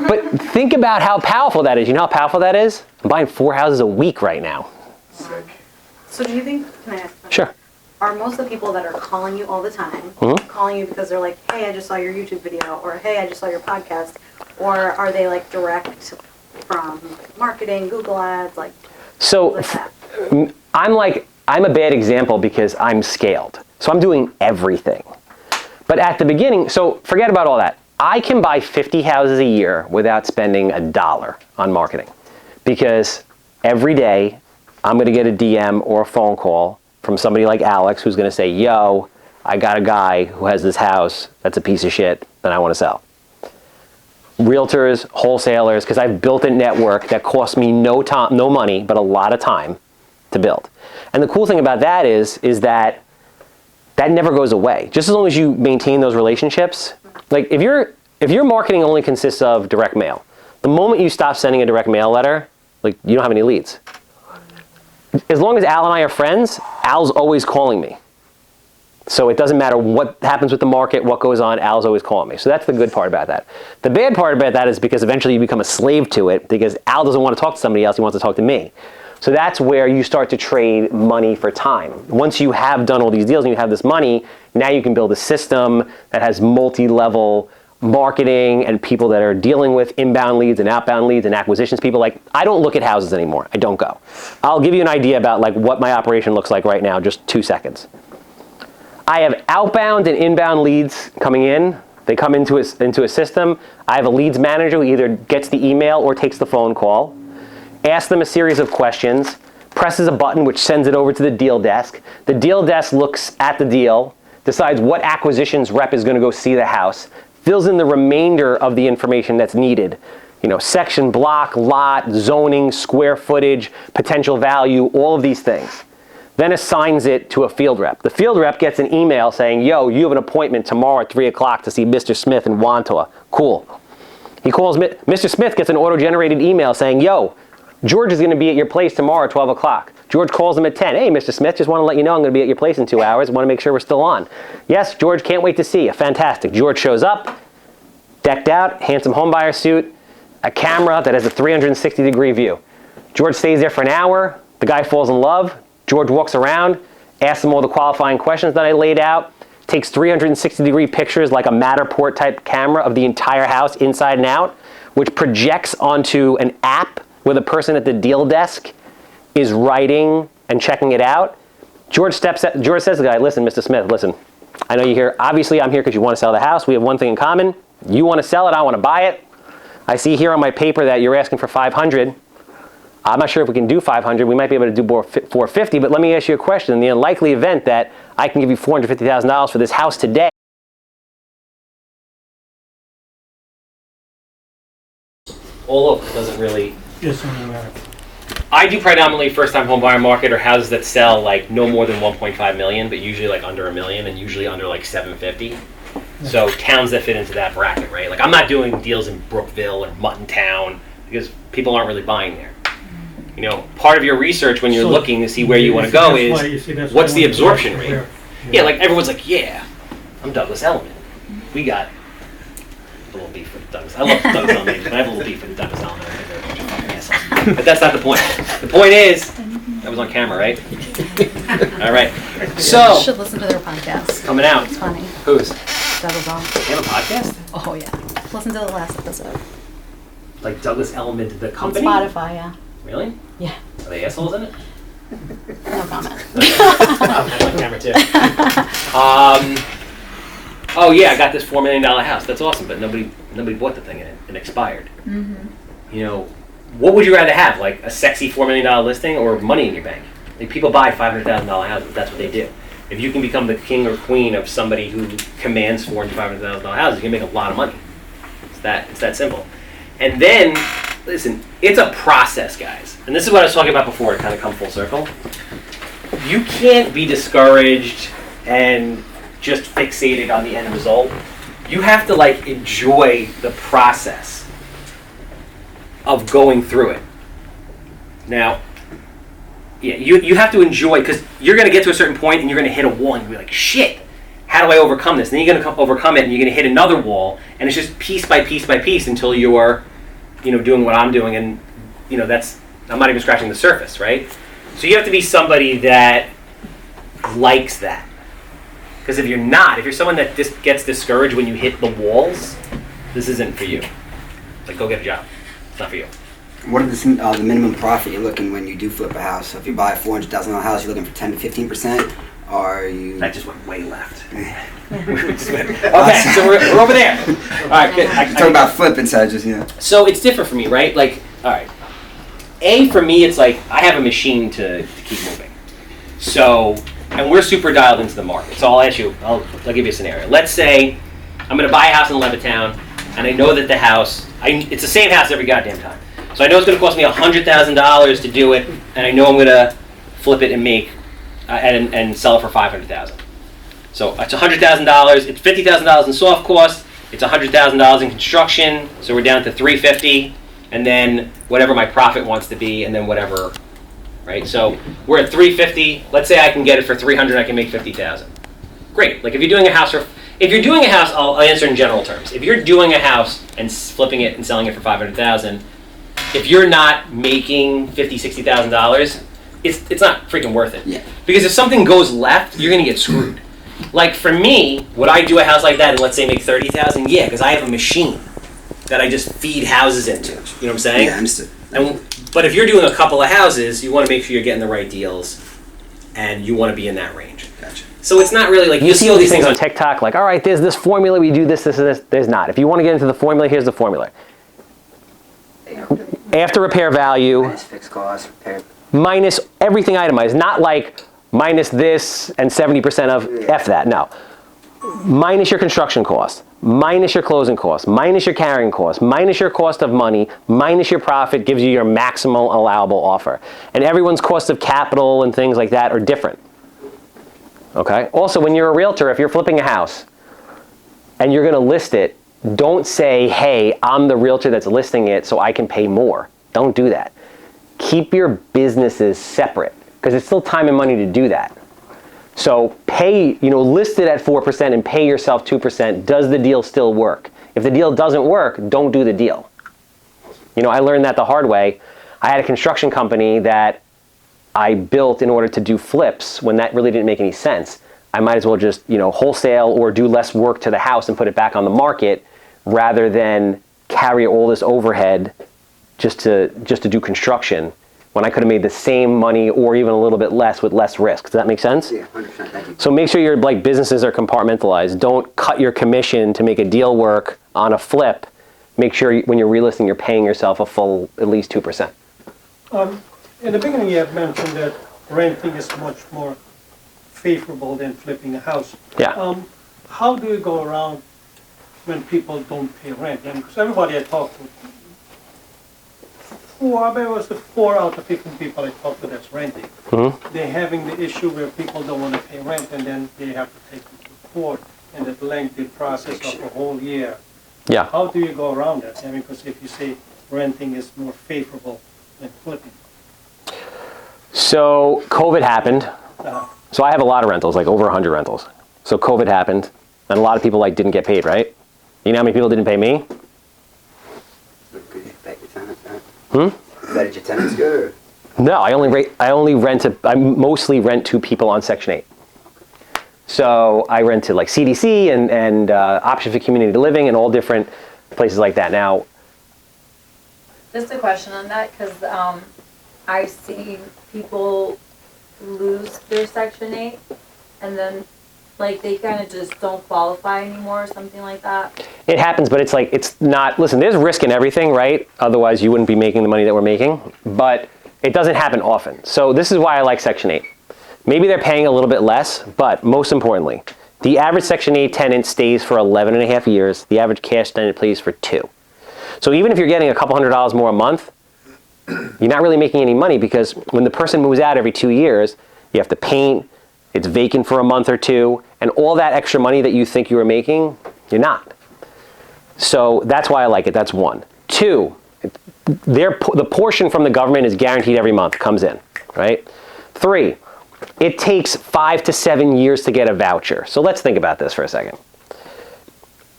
But think about how powerful that is. You know how powerful that is? I'm buying 4 houses a week right now. Sick. So do you think, can I ask? Sure. Are most of the people that are calling you all the time, calling you because they're like, hey, I just saw your YouTube video, or hey, I just saw your podcast, or are they like direct from marketing, Google ads, like that? I'm a bad example because I'm scaled. So I'm doing everything. But at the beginning, so forget about all that. I can buy 50 houses a year without spending $1 on marketing. Because every day I'm going to get a DM or a phone call from somebody like Alex who's going to say, yo, I got a guy who has this house that's a piece of shit that I want to sell. Realtors, wholesalers, because I've built a network that costs me no money, but a lot of time to build. And the cool thing about that is that never goes away. Just as long as you maintain those relationships. Like if your marketing only consists of direct mail, the moment you stop sending a direct mail letter, like you don't have any leads. As long as Al and I are friends, Al's always calling me. So it doesn't matter what happens with the market, what goes on, Al's always calling me. So that's the good part about that. The bad part about that is because eventually you become a slave to it because Al doesn't want to talk to somebody else, he wants to talk to me. So that's where you start to trade money for time. Once you have done all these deals and you have this money, now you can build a system that has multi-level marketing and people that are dealing with inbound leads and outbound leads and acquisitions people. Like, I don't look at houses anymore. I don't go. I'll give you an idea about like what my operation looks like right now, just 2 seconds. I have outbound and inbound leads coming in. They come into a system. I have a leads manager who either gets the email or takes the phone call, asks them a series of questions, presses a button which sends it over to the deal desk. The deal desk looks at the deal, decides what acquisitions rep is going to go see the house, fills in the remainder of the information that's needed. You know, section, block, lot, zoning, square footage, potential value, all of these things. Then assigns it to a field rep. The field rep gets an email saying, yo, you have an appointment tomorrow at 3 o'clock to see Mr. Smith in Weinraub. Cool. He calls, Mr. Smith gets an auto-generated email saying, yo, George is going to be at your place tomorrow at 12 o'clock. George calls him at 10. Hey, Mr. Smith, just want to let you know I'm going to be at your place in 2 hours. Want to make sure we're still on. Yes, George, can't wait to see you. Fantastic. George shows up, decked out, handsome homebuyer suit, a camera that has a 360-degree view. George stays there for an hour. The guy falls in love. George walks around, asks him all the qualifying questions that I laid out, takes 360-degree pictures like a Matterport type camera of the entire house inside and out, which projects onto an app where the person at the deal desk is writing and checking it out. George says to the guy, listen, Mr. Smith, listen, I know you're here. Obviously, I'm here because you want to sell the house. We have one thing in common. You want to sell it, I want to buy it. I see here on my paper that you're asking for $500. I'm not sure if we can do $500. We might be able to do $450, but let me ask you a question. In the unlikely event that I can give you $450,000 for this house today, all over, it doesn't really. I do predominantly first-time home buyer market or houses that sell like no more than 1.5 million, but usually like under $1 million and usually under like 750. So towns that fit into that bracket, right? Like I'm not doing deals in Brookville or Muttontown because people aren't really buying there. You know, part of your research when you're looking to see where you want to go is what's the absorption rate? Yeah, like everyone's like, yeah, I'm Douglas Elliman. We got a little beef with Douglas. I love Douglas Elliman, but I have a little beef with Douglas Elliman. I think they're a bunch of fucking assholes. But that's not the point. The point is, that was on camera, right? All right. So, You should listen to their podcast. coming out. It's funny. Who's? Douglas Elliman. They have a podcast? Oh, yeah. Listen to the last episode. Like Douglas Elliman to the On company? Spotify, yeah. Really? Yeah. Are they assholes in it? No comment. I'm on camera too. Oh yeah, I got this $4 million house. That's awesome, but nobody bought the thing and it expired. Mm-hmm. You know, what would you rather have? Like a sexy $4 million listing or money in your bank? Like people buy $500,000 houses. That's what they do. If you can become the king or queen of somebody who commands $400,000 to $500,000 houses, you can make a lot of money. It's that simple. And then, listen, it's a process, guys. And this is what I was talking about before to kind of come full circle. You can't be discouraged and just fixated on the end result. You have to like enjoy the process of going through it. Now, yeah, you have to enjoy, because you're going to get to a certain point and you're going to hit a wall and you're like, shit, how do I overcome this? And then you're going to overcome it and you're going to hit another wall, and it's just piece by piece by piece until you're, doing what I'm doing, and I'm not even scratching the surface, right? So you have to be somebody that likes that. Because if you're someone that just gets discouraged when you hit the walls, this isn't for you. Like, go get a job. It's not for you. What are the minimum profit you're looking when you do flip a house? So if you buy a $400,000 house, you're looking for 10 to 15%, or are you? That just went way left. Okay, so we're over there. All right, good. Talking about flipping, so just So it's different for me, right? Like, all right. For me, it's like I have a machine to keep moving. So, and we're super dialed into the market. So I'll give you a scenario. Let's say I'm going to buy a house in Levittown, and I know that the house, it's the same house every goddamn time. So I know it's going to cost me $100,000 to do it, and I know I'm going to flip it and make and sell it for $500,000. So it's $100,000. It's $50,000 in soft cost. It's $100,000 in construction. So we're down to $350,000, and then whatever my profit wants to be, and then whatever, right? So we're at $350,000. Let's say I can get it for $300,000. I can make $50,000. great. Like if you're doing a house I'll answer in general terms. If you're doing a house and flipping it and selling it for $500,000, if you're not making $50,000-$60,000, it's not freaking worth it. Yeah. Because if something goes left, you're gonna get screwed. Like for me, would I do a house like that and let's say make $30,000? Yeah, because I have a machine that I just feed houses into. You know what I'm saying? Yeah, I understood. But if you're doing a couple of houses, you want to make sure you're getting the right deals, and you want to be in that range. Gotcha. So it's not really like You see all these things on TikTok, like, all right, there's this formula, we do this, this, and this. There's not. If you want to get into the formula, here's the formula. After repair value, Minus fixed costs, repair. minus everything itemized, not like minus this and 70% of F that, no. Minus your construction costs, minus your closing costs, minus your carrying costs, minus your cost of money, minus your profit gives you your maximal allowable offer. And everyone's cost of capital and things like that are different. Okay? Also, when you're a realtor, if you're flipping a house and you're going to list it, don't say, hey, I'm the realtor that's listing it so I can pay more. Don't do that. Keep your businesses separate because it's still time and money to do that. So pay, list it at 4% and pay yourself 2%. Does the deal still work? If the deal doesn't work, don't do the deal. I learned that the hard way. I had a construction company that I built in order to do flips when that really didn't make any sense. I might as well just, wholesale or do less work to the house and put it back on the market rather than carry all this overhead just to do construction when I could have made the same money or even a little bit less with less risk. Does that make sense? Yeah, 100%. Thank you. So make sure your businesses are compartmentalized. Don't cut your commission to make a deal work on a flip. Make sure when you're relisting, you're paying yourself a full at least 2%. In the beginning, you have mentioned that renting is much more favorable than flipping a house. Yeah. How do you go around when people don't pay rent? Because everybody I talk to, it was the 4 out of 15 people I talk to that's renting. Mm-hmm. They're having the issue where people don't want to pay rent and then they have to take them to court and that lengthy process of a whole year. Yeah. How do you go around that? Because if you say renting is more favorable than flipping. So COVID happened. So I have a lot of rentals, like over 100 rentals. So COVID happened, and a lot of people didn't get paid, right? You know how many people didn't pay me? Because you bet your tenants, right? Hmm? You betted your tenants good? No, I mostly rent to people on Section 8. So I rent to CDC and Option for Community Living and all different places like that. Now, Just a question on that, because I see people lose their Section 8 and then they kind of just don't qualify anymore or something like that. it happens, but it's not, listen, there's risk in everything, right? Otherwise you wouldn't be making the money that we're making, but it doesn't happen often. So this is why I like Section 8. Maybe they're paying a little bit less, but most importantly, the average Section 8 tenant stays for 11 and a half years. The average cash tenant plays for 2. So even if you're getting a couple $100 more a month, you're not really making any money because when the person moves out every 2 years, you have to paint, it's vacant for a month or two, and all that extra money that you think you were making, you're not. So that's why I like it. That's 1. 2, the portion from the government is guaranteed every month, comes in, right? 3, it takes 5 to 7 years to get a voucher. So let's think about this for a second.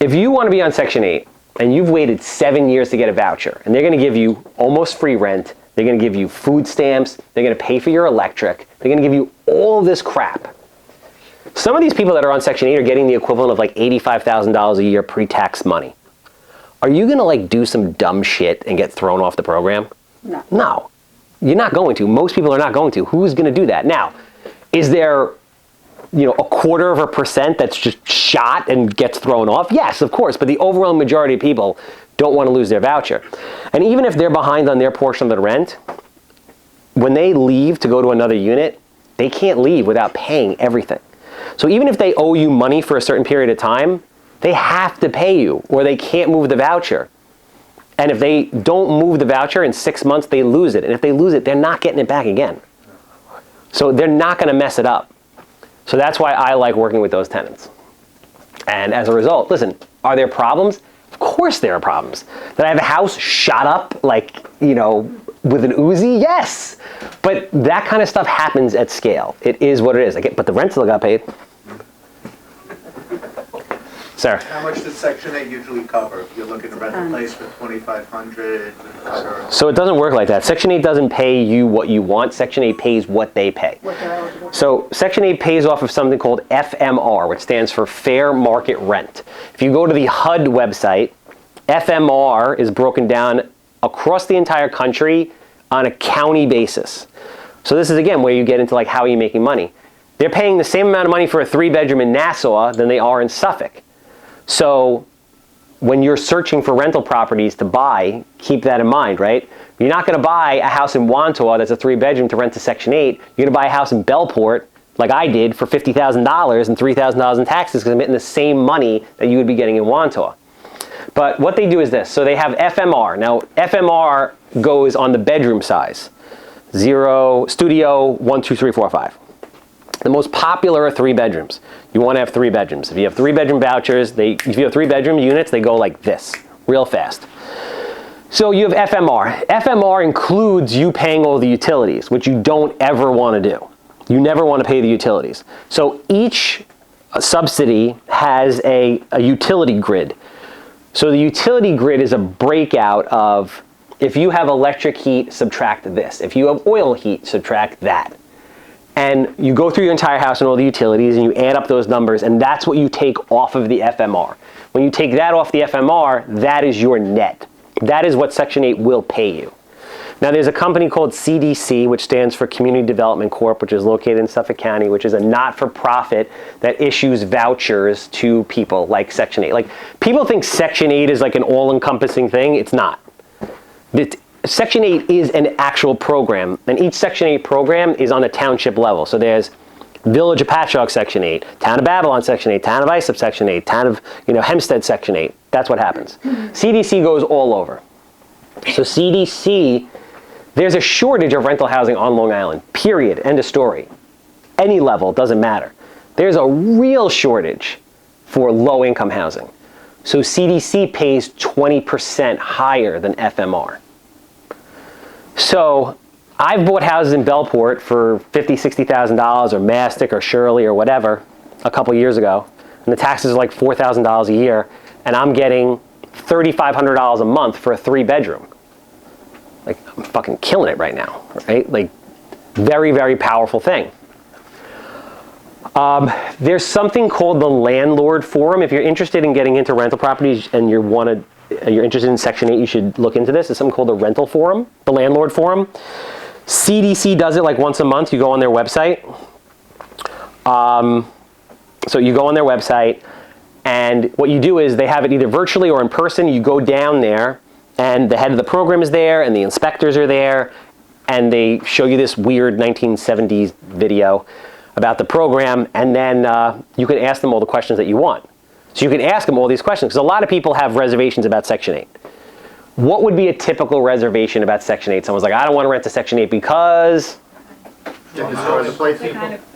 If you want to be on Section 8 and you've waited 7 years to get a voucher, and they're going to give you almost free rent, they're going to give you food stamps, they're going to pay for your electric, they're going to give you all this crap. Some of these people that are on Section 8 are getting the equivalent of $85,000 a year pre-tax money. Are you going to do some dumb shit and get thrown off the program? No. No. You're not going to. Most people are not going to. Who's going to do that? Now, is there, a 0.25% that's just shot and gets thrown off? Yes, of course, but the overwhelming majority of people don't want to lose their voucher. And even if they're behind on their portion of the rent, when they leave to go to another unit, they can't leave without paying everything. So even if they owe you money for a certain period of time, they have to pay you or they can't move the voucher. And if they don't move the voucher in 6 months, they lose it. And if they lose it, they're not getting it back again. So they're not going to mess it up. So that's why I like working with those tenants. And as a result, listen, are there problems? Of course there are problems. Did I have a house shot up with an Uzi? Yes. But that kind of stuff happens at scale. It is what it is. But the rent still got paid. Sir. How much does Section 8 usually cover? If you're looking to rent a place for $2,500, So it doesn't work like that. Section 8 doesn't pay you what you want. Section 8 pays what they pay. What they're eligible for. So Section 8 pays off of something called FMR, which stands for Fair Market Rent. If you go to the HUD website, FMR is broken down across the entire country on a county basis. So this is, again, where you get into like, how are you making money? They're paying the same amount of money for a 3-bedroom in Nassau than they are in Suffolk. So when you're searching for rental properties to buy, keep that in mind, right? You're not going to buy a house in Wantaw that's a 3-bedroom to rent to Section 8. You're going to buy a house in Bellport, like I did, for $50,000 and $3,000 in taxes because I'm getting the same money that you would be getting in Wantaw. But what they do is this. So they have FMR. Now, FMR goes on the bedroom size. 0, studio, 1, 2, 3, 4, 5. The most popular are 3 bedrooms. You want to have 3 bedrooms. If you have 3-bedroom vouchers, if you have 3-bedroom units, they go like this, real fast. So you have FMR. FMR includes you paying all the utilities, which you don't ever want to do. You never want to pay the utilities. So each subsidy has a utility grid. So the utility grid is a breakout of, if you have electric heat, subtract this. If you have oil heat, subtract that. And you go through your entire house and all the utilities and you add up those numbers, and that's what you take off of the FMR. When you take that off the FMR, that is your net. That is what Section 8 will pay you. Now there's a company called CDC, which stands for Community Development Corp., which is located in Suffolk County, which is a not-for-profit that issues vouchers to people like Section 8. Like, people think Section 8 is like an all-encompassing thing. It's not. Section 8 is an actual program, and each Section 8 program is on a township level. So there's Village of Patchogue Section 8, Town of Babylon Section 8, Town of Islip Section 8, Town of Hempstead Section 8. That's what happens. CDC goes all over. So CDC, there's a shortage of rental housing on Long Island, period, end of story. Any level, doesn't matter. There's a real shortage for low-income housing. So CDC pays 20% higher than FMR. So I've bought houses in Bellport for $50,000, $60,000, or Mastic or Shirley or whatever a couple years ago, and the taxes are like $4,000 a year, and I'm getting $3,500 a month for a 3-bedroom. Like, I'm fucking killing it right now, right? Like, very, very powerful thing. There's something called the Landlord Forum. If you're interested in getting into rental properties and you're interested in Section 8, you should look into this. It's something called the Rental Forum, the Landlord Forum. CDC does it like once a month. You go on their website. So you go on their website, and what you do is they have it either virtually or in person. You go down there, and the head of the program is there, and the inspectors are there, and they show you this weird 1970s video about the program, and then you can ask them all the questions that you want. So you can ask them all these questions, because a lot of people have reservations about Section 8. What would be a typical reservation about Section 8? Someone's like, I don't want to rent to Section 8 because... They destroy the place.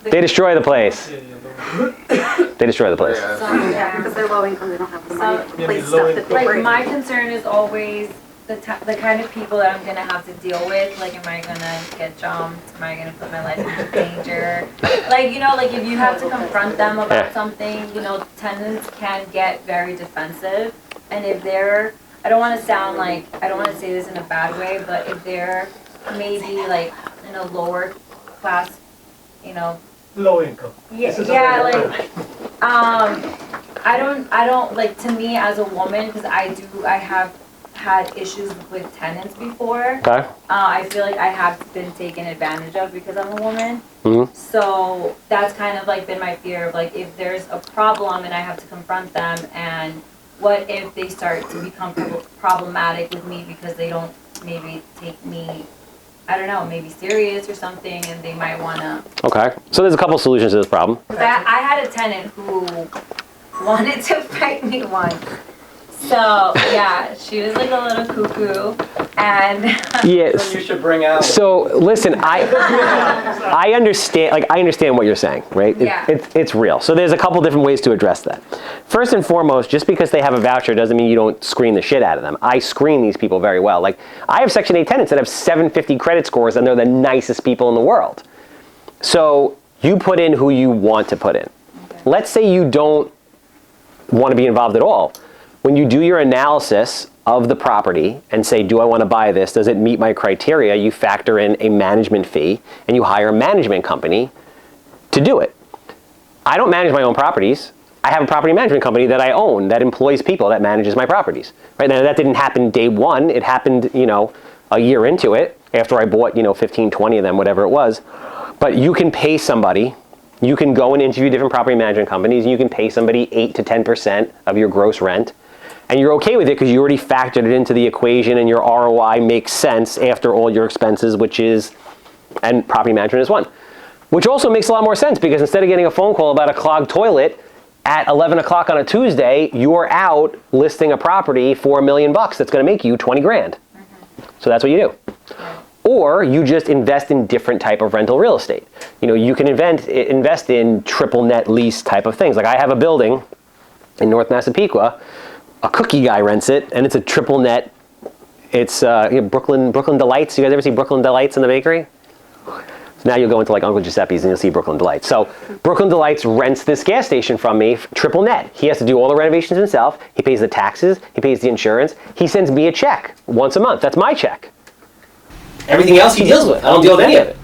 They destroy the place. They destroy the place. Yeah, because they're low income, they don't have the money to replace stuff that they Like, break. my concern is always the kind of people that I'm gonna have to deal with. Like, am I gonna get jumped? Am I gonna put my life in danger? Like, like if you have to confront them about something, tenants can get very defensive. And if they're, I don't want to say this in a bad way, but if they're maybe like in a lower class, Low income. Yeah, like, I don't, like, to me as a woman, because I have had issues with tenants before. Okay. I feel like I have been taken advantage of because I'm a woman. Mm-hmm. So that's kind of like been my fear of, like, if there's a problem and I have to confront them, and what if they start to become problematic with me because they don't maybe take me, I don't know, maybe serious or something, and they might want to... Okay. So there's a couple solutions to this problem. I had a tenant who wanted to fight me once. So, yeah, she was like a little cuckoo, and... Yes. So you should bring out... So, listen, I understand what you're saying, right? Yeah. It's real. So there's a couple different ways to address that. First and foremost, just because they have a voucher doesn't mean you don't screen the shit out of them. I screen these people very well. Like, I have Section 8 tenants that have 750 credit scores, and they're the nicest people in the world. So you put in who you want to put in. Okay. Let's say you don't want to be involved at all. When you do your analysis of the property and say, do I want to buy this? Does it meet my criteria? You factor in a management fee and you hire a management company to do it. I don't manage my own properties. I have a property management company that I own that employs people that manages my properties. Right now, that didn't happen day one. It happened, a year into it after I bought, 15, 20 of them, whatever it was. But you can pay somebody. You can go and interview different property management companies. You can pay somebody 8 to 10% of your gross rent. And you're okay with it because you already factored it into the equation and your ROI makes sense after all your expenses, and property management is one. Which also makes a lot more sense because instead of getting a phone call about a clogged toilet at 11 o'clock on a Tuesday, you're out listing a property for $1 million that's going to make you 20 grand. So that's what you do. Or you just invest in different type of rental real estate. You can invest in triple net lease type of things. Like I have a building in North Massapequa, a cookie guy rents it, and it's a triple net. It's Brooklyn Delights. You guys ever see Brooklyn Delights in the bakery? So now you'll go into like Uncle Giuseppe's and you'll see Brooklyn Delights. So Brooklyn Delights rents this gas station from me, triple net. He has to do all the renovations himself. He pays the taxes. He pays the insurance. He sends me a check once a month. That's my check. Everything else he deals with. I don't deal with any of it.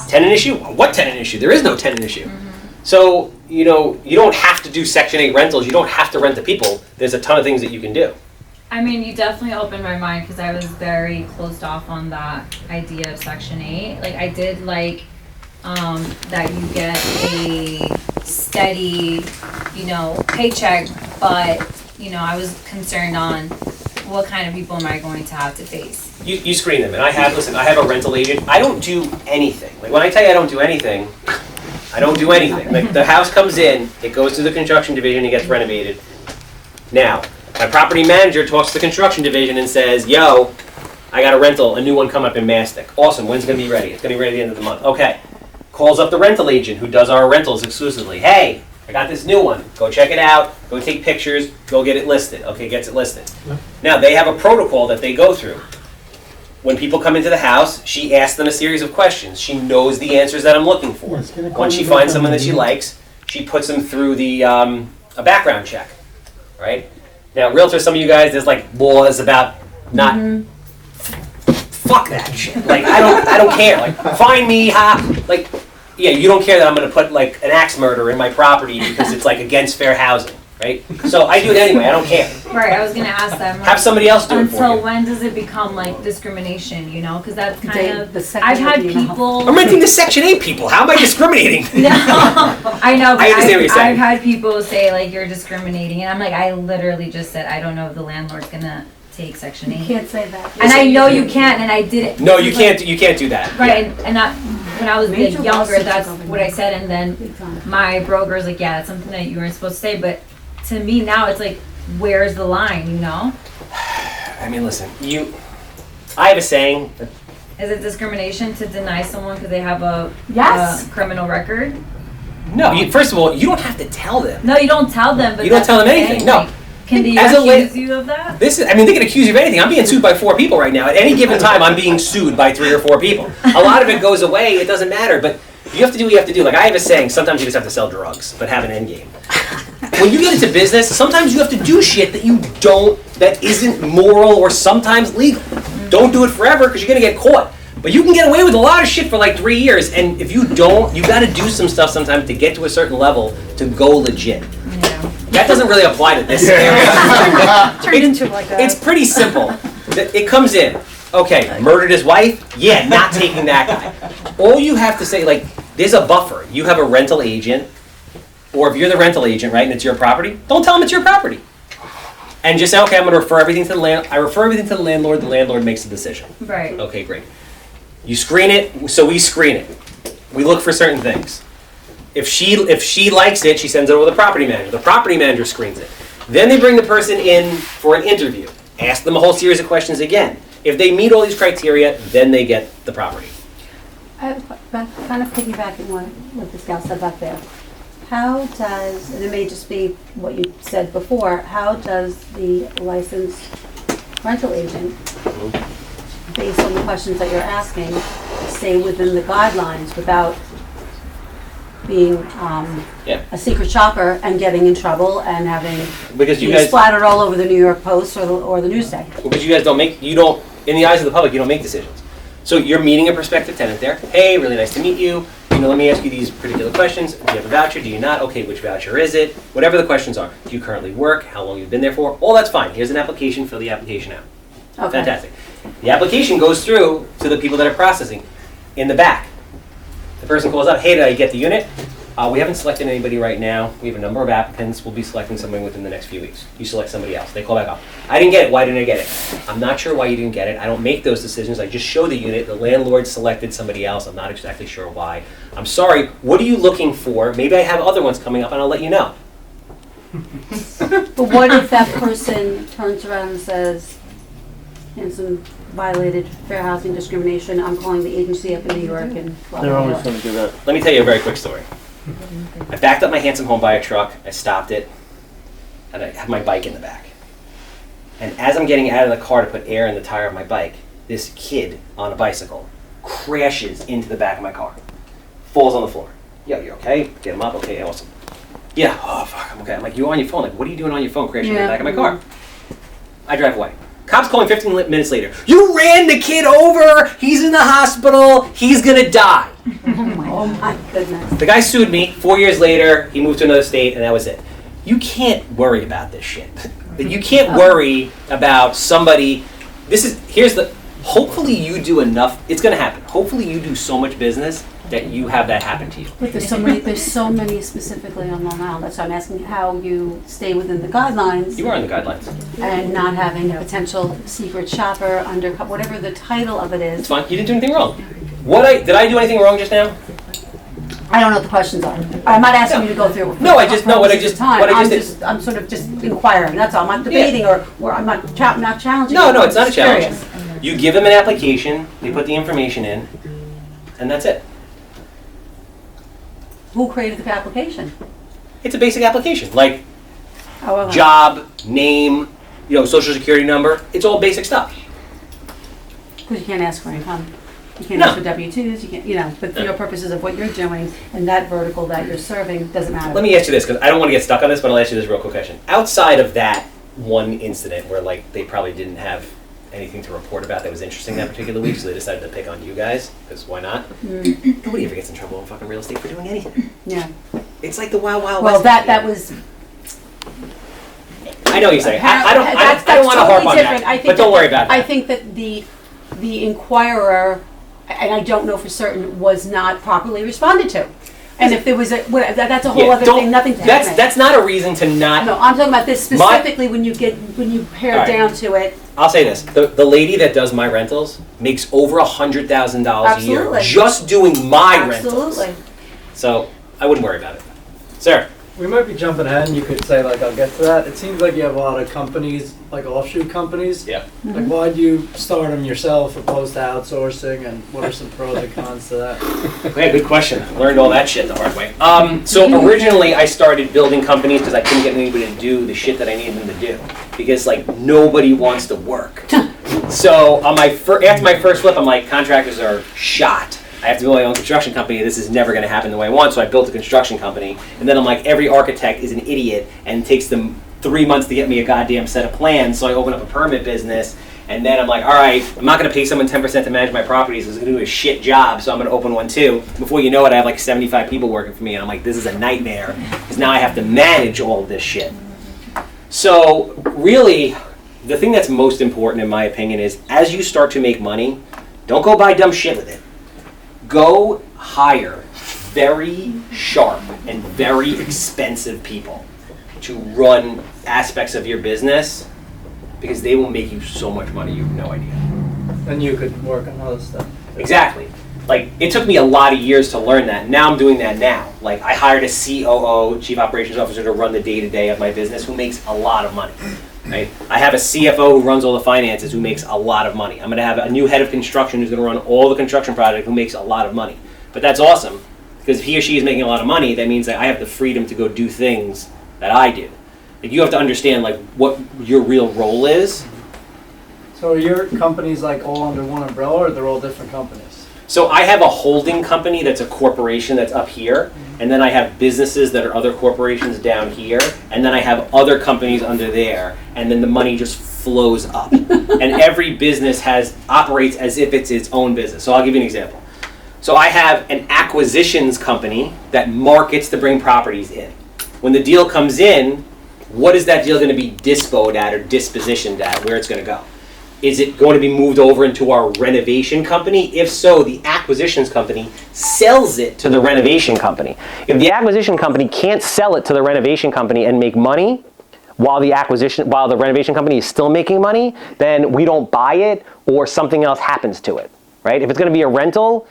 Tenant issue? What tenant issue? There is no tenant issue. So, you don't have to do Section 8 rentals. You don't have to rent to people. There's a ton of things that you can do. I mean, you definitely opened my mind because I was very closed off on that idea of Section 8. Like, I did like that you get a steady, paycheck, but, I was concerned on what kind of people am I going to have to face. You screen them, and I have a rental agent. I don't do anything. Like when I tell you I don't do anything, I don't do anything. Like the house comes in, it goes to the construction division, it gets renovated. Now, my property manager talks to the construction division and says, yo, I got a new one come up in Mastic. Awesome, when's it gonna be ready? It's gonna be ready at the end of the month. Okay. Calls up the rental agent who does our rentals exclusively. Hey, I got this new one. Go check it out. Go take pictures. Go get it listed. Okay, gets it listed. Now, they have a protocol that they go through. When people come into the house, she asks them a series of questions. She knows the answers that I'm looking for. Once she finds someone that she likes, she puts them through the a background check, right? Now, realtors, some of you guys, there's like laws about not. Fuck that shit. Like I don't care. Like find me, like yeah, you don't care that I'm gonna put like an axe murderer in my property because it's like against fair housing, right? So I do it anyway. I don't care. Right. I was gonna ask them. Have somebody else do it for you. Until when does it become like discrimination? Because that's kind of. I've had people. I'm renting to Section 8 people. How am I discriminating? No, I know. But I understand what you're saying. I've had people say like you're discriminating, and I'm like, I literally just said I don't know if the landlord's gonna take Section 8. You can't say that. And I know you can't, and I did it. No, you can't. You can't do that. Right, and when I was younger, that's what I said, and then my broker's like, yeah, it's something that you weren't supposed to say, but to me now, it's like, where's the line, I mean, listen, I have a saying. Is it discrimination to deny someone because they have a criminal record? No, first of all, you don't have to tell them. No, you don't tell them, but you don't tell them anything, no. Like, can they accuse you of that? They can accuse you of anything. I'm being sued by 4 people right now. At any given time, I'm being sued by 3 or 4 people. A lot of it goes away. It doesn't matter. But you have to do what you have to do. Like I have a saying, sometimes you just have to sell drugs, but have an end game. When you get into business, sometimes you have to do shit that isn't moral or sometimes legal. Don't do it forever because you're going to get caught. But you can get away with a lot of shit for like 3 years. And if you don't, you got to do some stuff sometimes to get to a certain level to go legit. That doesn't really apply to this area. Turned into like that. It's pretty simple. It comes in. Okay, murdered his wife? Yeah, not taking that guy. All you have to say, like, there's a buffer. You have a rental agent, or if you're the rental agent, right, and it's your property, don't tell them it's your property. And just say, okay, I'm going to refer everything to the landlord. I refer everything to the landlord makes the decision. Right. Okay, great. You screen it, so we screen it. We look for certain things. If she likes it, she sends it over to the property manager. The property manager screens it. Then they bring the person in for an interview. Ask them a whole series of questions again. If they meet all these criteria, then they get the property. Kind of piggybacking on what this gal said back there. How does, and it may just be what you said before, how does the licensed rental agent, based on the questions that you're asking, stay within the guidelines without being Yeah. a secret shopper and getting in trouble and having Because you being guys, splattered all over the New York Post or the Newsday. because you guys don't, in the eyes of the public, you don't make decisions. So you're meeting a prospective tenant there. Hey, really nice to meet you. Let me ask you these particular questions. Do you have a voucher? Do you not? Okay, which voucher is it? Whatever the questions are. Do you currently work? How long you've been there for? All that's fine. Here's an application. Fill the application out. Okay. Fantastic. The application goes through to the people that are processing. In the back, the person calls up, hey, did I get the unit? We haven't selected anybody right now. We have a number of applicants. We'll be selecting somebody within the next few weeks. You select somebody else. They call back up. I didn't get it. Why didn't I get it? I'm not sure why you didn't get it. I don't make those decisions. I just show the unit. The landlord selected somebody else. I'm not exactly sure why. I'm sorry. What are you looking for? Maybe I have other ones coming up and I'll let you know. But what if that person turns around and says, Handsome violated fair housing discrimination, I'm calling the agency up in New York and blah, They're blah, always blah. going to do that. Let me tell you a very quick story. I backed up my Handsome Homebuyer truck. I stopped it. And I had my bike in the back. And as I'm getting out of the car to put air in the tire of my bike, this kid on a bicycle crashes into the back of my car. Falls on the floor. Yo, you okay? Get him up? Okay, awesome. Yeah, oh fuck, I'm okay. I'm like, you on your phone? Like, what are you doing on your phone crashing in the back of my car? I drive away. Cops calling 15 minutes later. You ran the kid over! He's in the hospital! He's gonna die! Oh my goodness. The guy sued me. 4 years later, he moved to another state, and that was it. You can't worry about this shit. You can't worry about somebody. Hopefully you do enough. It's going to happen. Hopefully you do so much business that you have that happen to you. But there's so many specifically on Long Island. That's why I'm asking how you stay within the guidelines. You are in the guidelines. And not having a potential secret shopper, undercover, whatever the title of it is. It's fine. You didn't do anything wrong. Did I do anything wrong just now? I don't know what the questions are. I'm not asking you to go through. I'm sort of just inquiring. That's all. I'm not debating or I'm not challenging. No, it's not a challenge. You give them an application. They put the information in, and that's it. Who created the application? It's a basic application, like However. job, name, social security number. It's all basic stuff. Because you can't ask for income. You can't No. ask for W-2s, you can't, but for your purposes of what you're doing and that vertical that you're serving, doesn't matter. Let me ask you this, because I don't want to get stuck on this, but I'll ask you this real quick question. Outside of that one incident where they probably didn't have anything to report about that was interesting that particular week, so they decided to pick on you guys, because why not? Nobody ever gets in trouble in fucking real estate for doing anything. Yeah. It's like the wild, wild Well, west. that was... I know what you're saying. I don't want to harp on that, but don't worry about it. I think that the inquirer, and I don't know for certain, was not properly responded to. And if there was that's a whole other thing, nothing to do with it. That's not a reason to not... No, I'm talking about this specifically when you pare down to it. I'll say this, the lady that does my rentals makes over $100,000 a year just doing my rentals. Absolutely. So I wouldn't worry about it. Sir? We might be jumping ahead and you could say, I'll get to that. It seems like you have a lot of companies, offshoot companies. Yeah. Why'd you start them yourself opposed to outsourcing, and what are some pros and cons to that? Yeah, good question. Learned all that shit the hard way. So originally I started building companies because I couldn't get anybody to do the shit that I needed them to do. Because nobody wants to work. So after my first flip, I'm like, contractors are shot. I have to build my own construction company. This is never going to happen the way I want, so I built a construction company. And then I'm like, every architect is an idiot and it takes them 3 months to get me a goddamn set of plans, so I open up a permit business. And then I'm like, all right, I'm not going to pay someone 10% to manage my properties. It's going to do a shit job, so I'm going to open one too. Before you know it, I have 75 people working for me, and I'm like, this is a nightmare because now I have to manage all of this shit. So really, the thing that's most important in my opinion is as you start to make money, don't go buy dumb shit with it. Go hire very sharp and very expensive people to run aspects of your business because they will make you so much money you have no idea. And you could work on other stuff. Exactly. It took me a lot of years to learn that. Now I'm doing that now. I hired a COO, Chief Operations Officer, to run the day-to-day of my business who makes a lot of money. Right? I have a CFO who runs all the finances who makes a lot of money. I'm going to have a new head of construction who's going to run all the construction project who makes a lot of money. But that's awesome because if he or she is making a lot of money, that means that I have the freedom to go do things that I do. You have to understand what your real role is. So are your companies all under one umbrella, or they're all different companies? So I have a holding company that's a corporation that's up here, and then I have businesses that are other corporations down here, and then I have other companies under there, and then the money just flows up. And every business operates as if it's its own business. So I'll give you an example. So I have an acquisitions company that markets to bring properties in. When the deal comes in, what is that deal going to be disposed at or dispositioned at, where it's going to go? Is it going to be moved over into our renovation company? If so, the acquisitions company sells it to the renovation company. If the acquisition company can't sell it to the renovation company and make money while the renovation company is still making money, then we don't buy it or something else happens to it, right? If it's going to be a rental,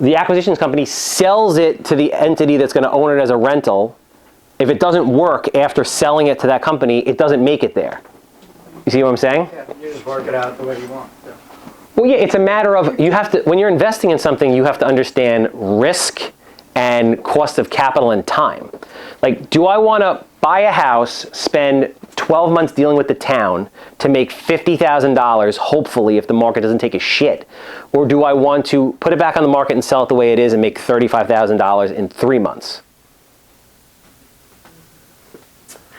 the acquisitions company sells it to the entity that's going to own it as a rental. If it doesn't work after selling it to that company, it doesn't make it there. You see what I'm saying? Yeah, you just work it out the way you want. So. Well, yeah, it's a matter of, you have to, when you're investing in something, you have to understand risk and cost of capital and time. Like, do I want to buy a house, spend 12 months dealing with the town to make $50,000, hopefully, if the market doesn't take a shit? Or do I want to put it back on the market and sell it the way it is and make $35,000 in 3 months?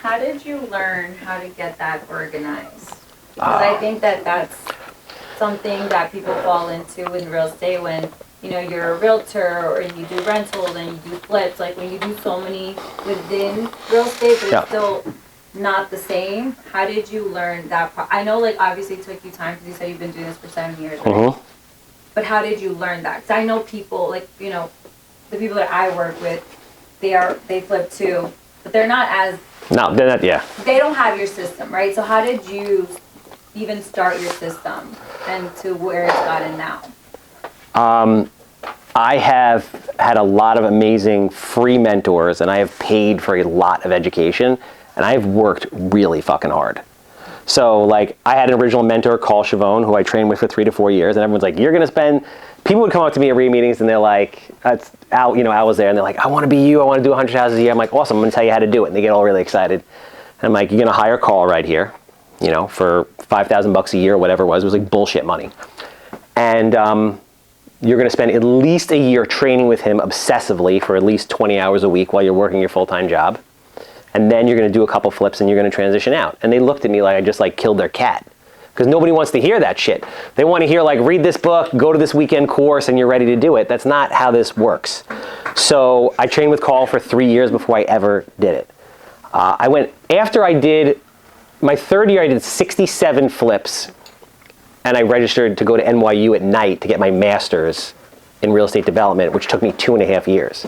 How did you learn how to get that organized? Because I think that that's something that people fall into in real estate when, you know, you're a realtor or you do rentals and you do flips. Like when you do so many within real estate, but it's still not the same. How did you learn that? I know, like, obviously it took you time because you said you've been doing this for 7 years, right? But how did you learn that? Because I know people, like, you know, the people that I work with, they flip too, but they're not as. No, they're not, yeah. They don't have your system, right? So how did you even start your system and to where it's gotten now? I have had a lot of amazing free mentors, and I have paid for a lot of education, and I've worked really fucking hard. So, like, I had an original mentor, Carl Chavone, who I trained with for 3 to 4 years, and everyone's like, you're going to spend... People would come up to me at re-meetings, and they're like, Al was there, and they're like, I want to be you, I want to do 100 houses a year. I'm like, awesome, I'm going to tell you how to do it. And they get all really excited. And I'm like, you're going to hire Carl right here, you know, for $5,000 a year, whatever it was. It was like bullshit money. And you're going to spend at least a year training with him obsessively for at least 20 hours a week while you're working your full-time job. And then you're going to do a couple flips, and you're going to transition out. And they looked at me like I just, like, killed their cat. Because nobody wants to hear that shit. They want to hear, like, read this book, go to this weekend course, and you're ready to do it. That's not how this works. So I trained with Carl for 3 years before I ever did it. After I did, my third year, I did 67 flips, and I registered to go to NYU at night to get my master's in real estate development, which took me 2.5 years.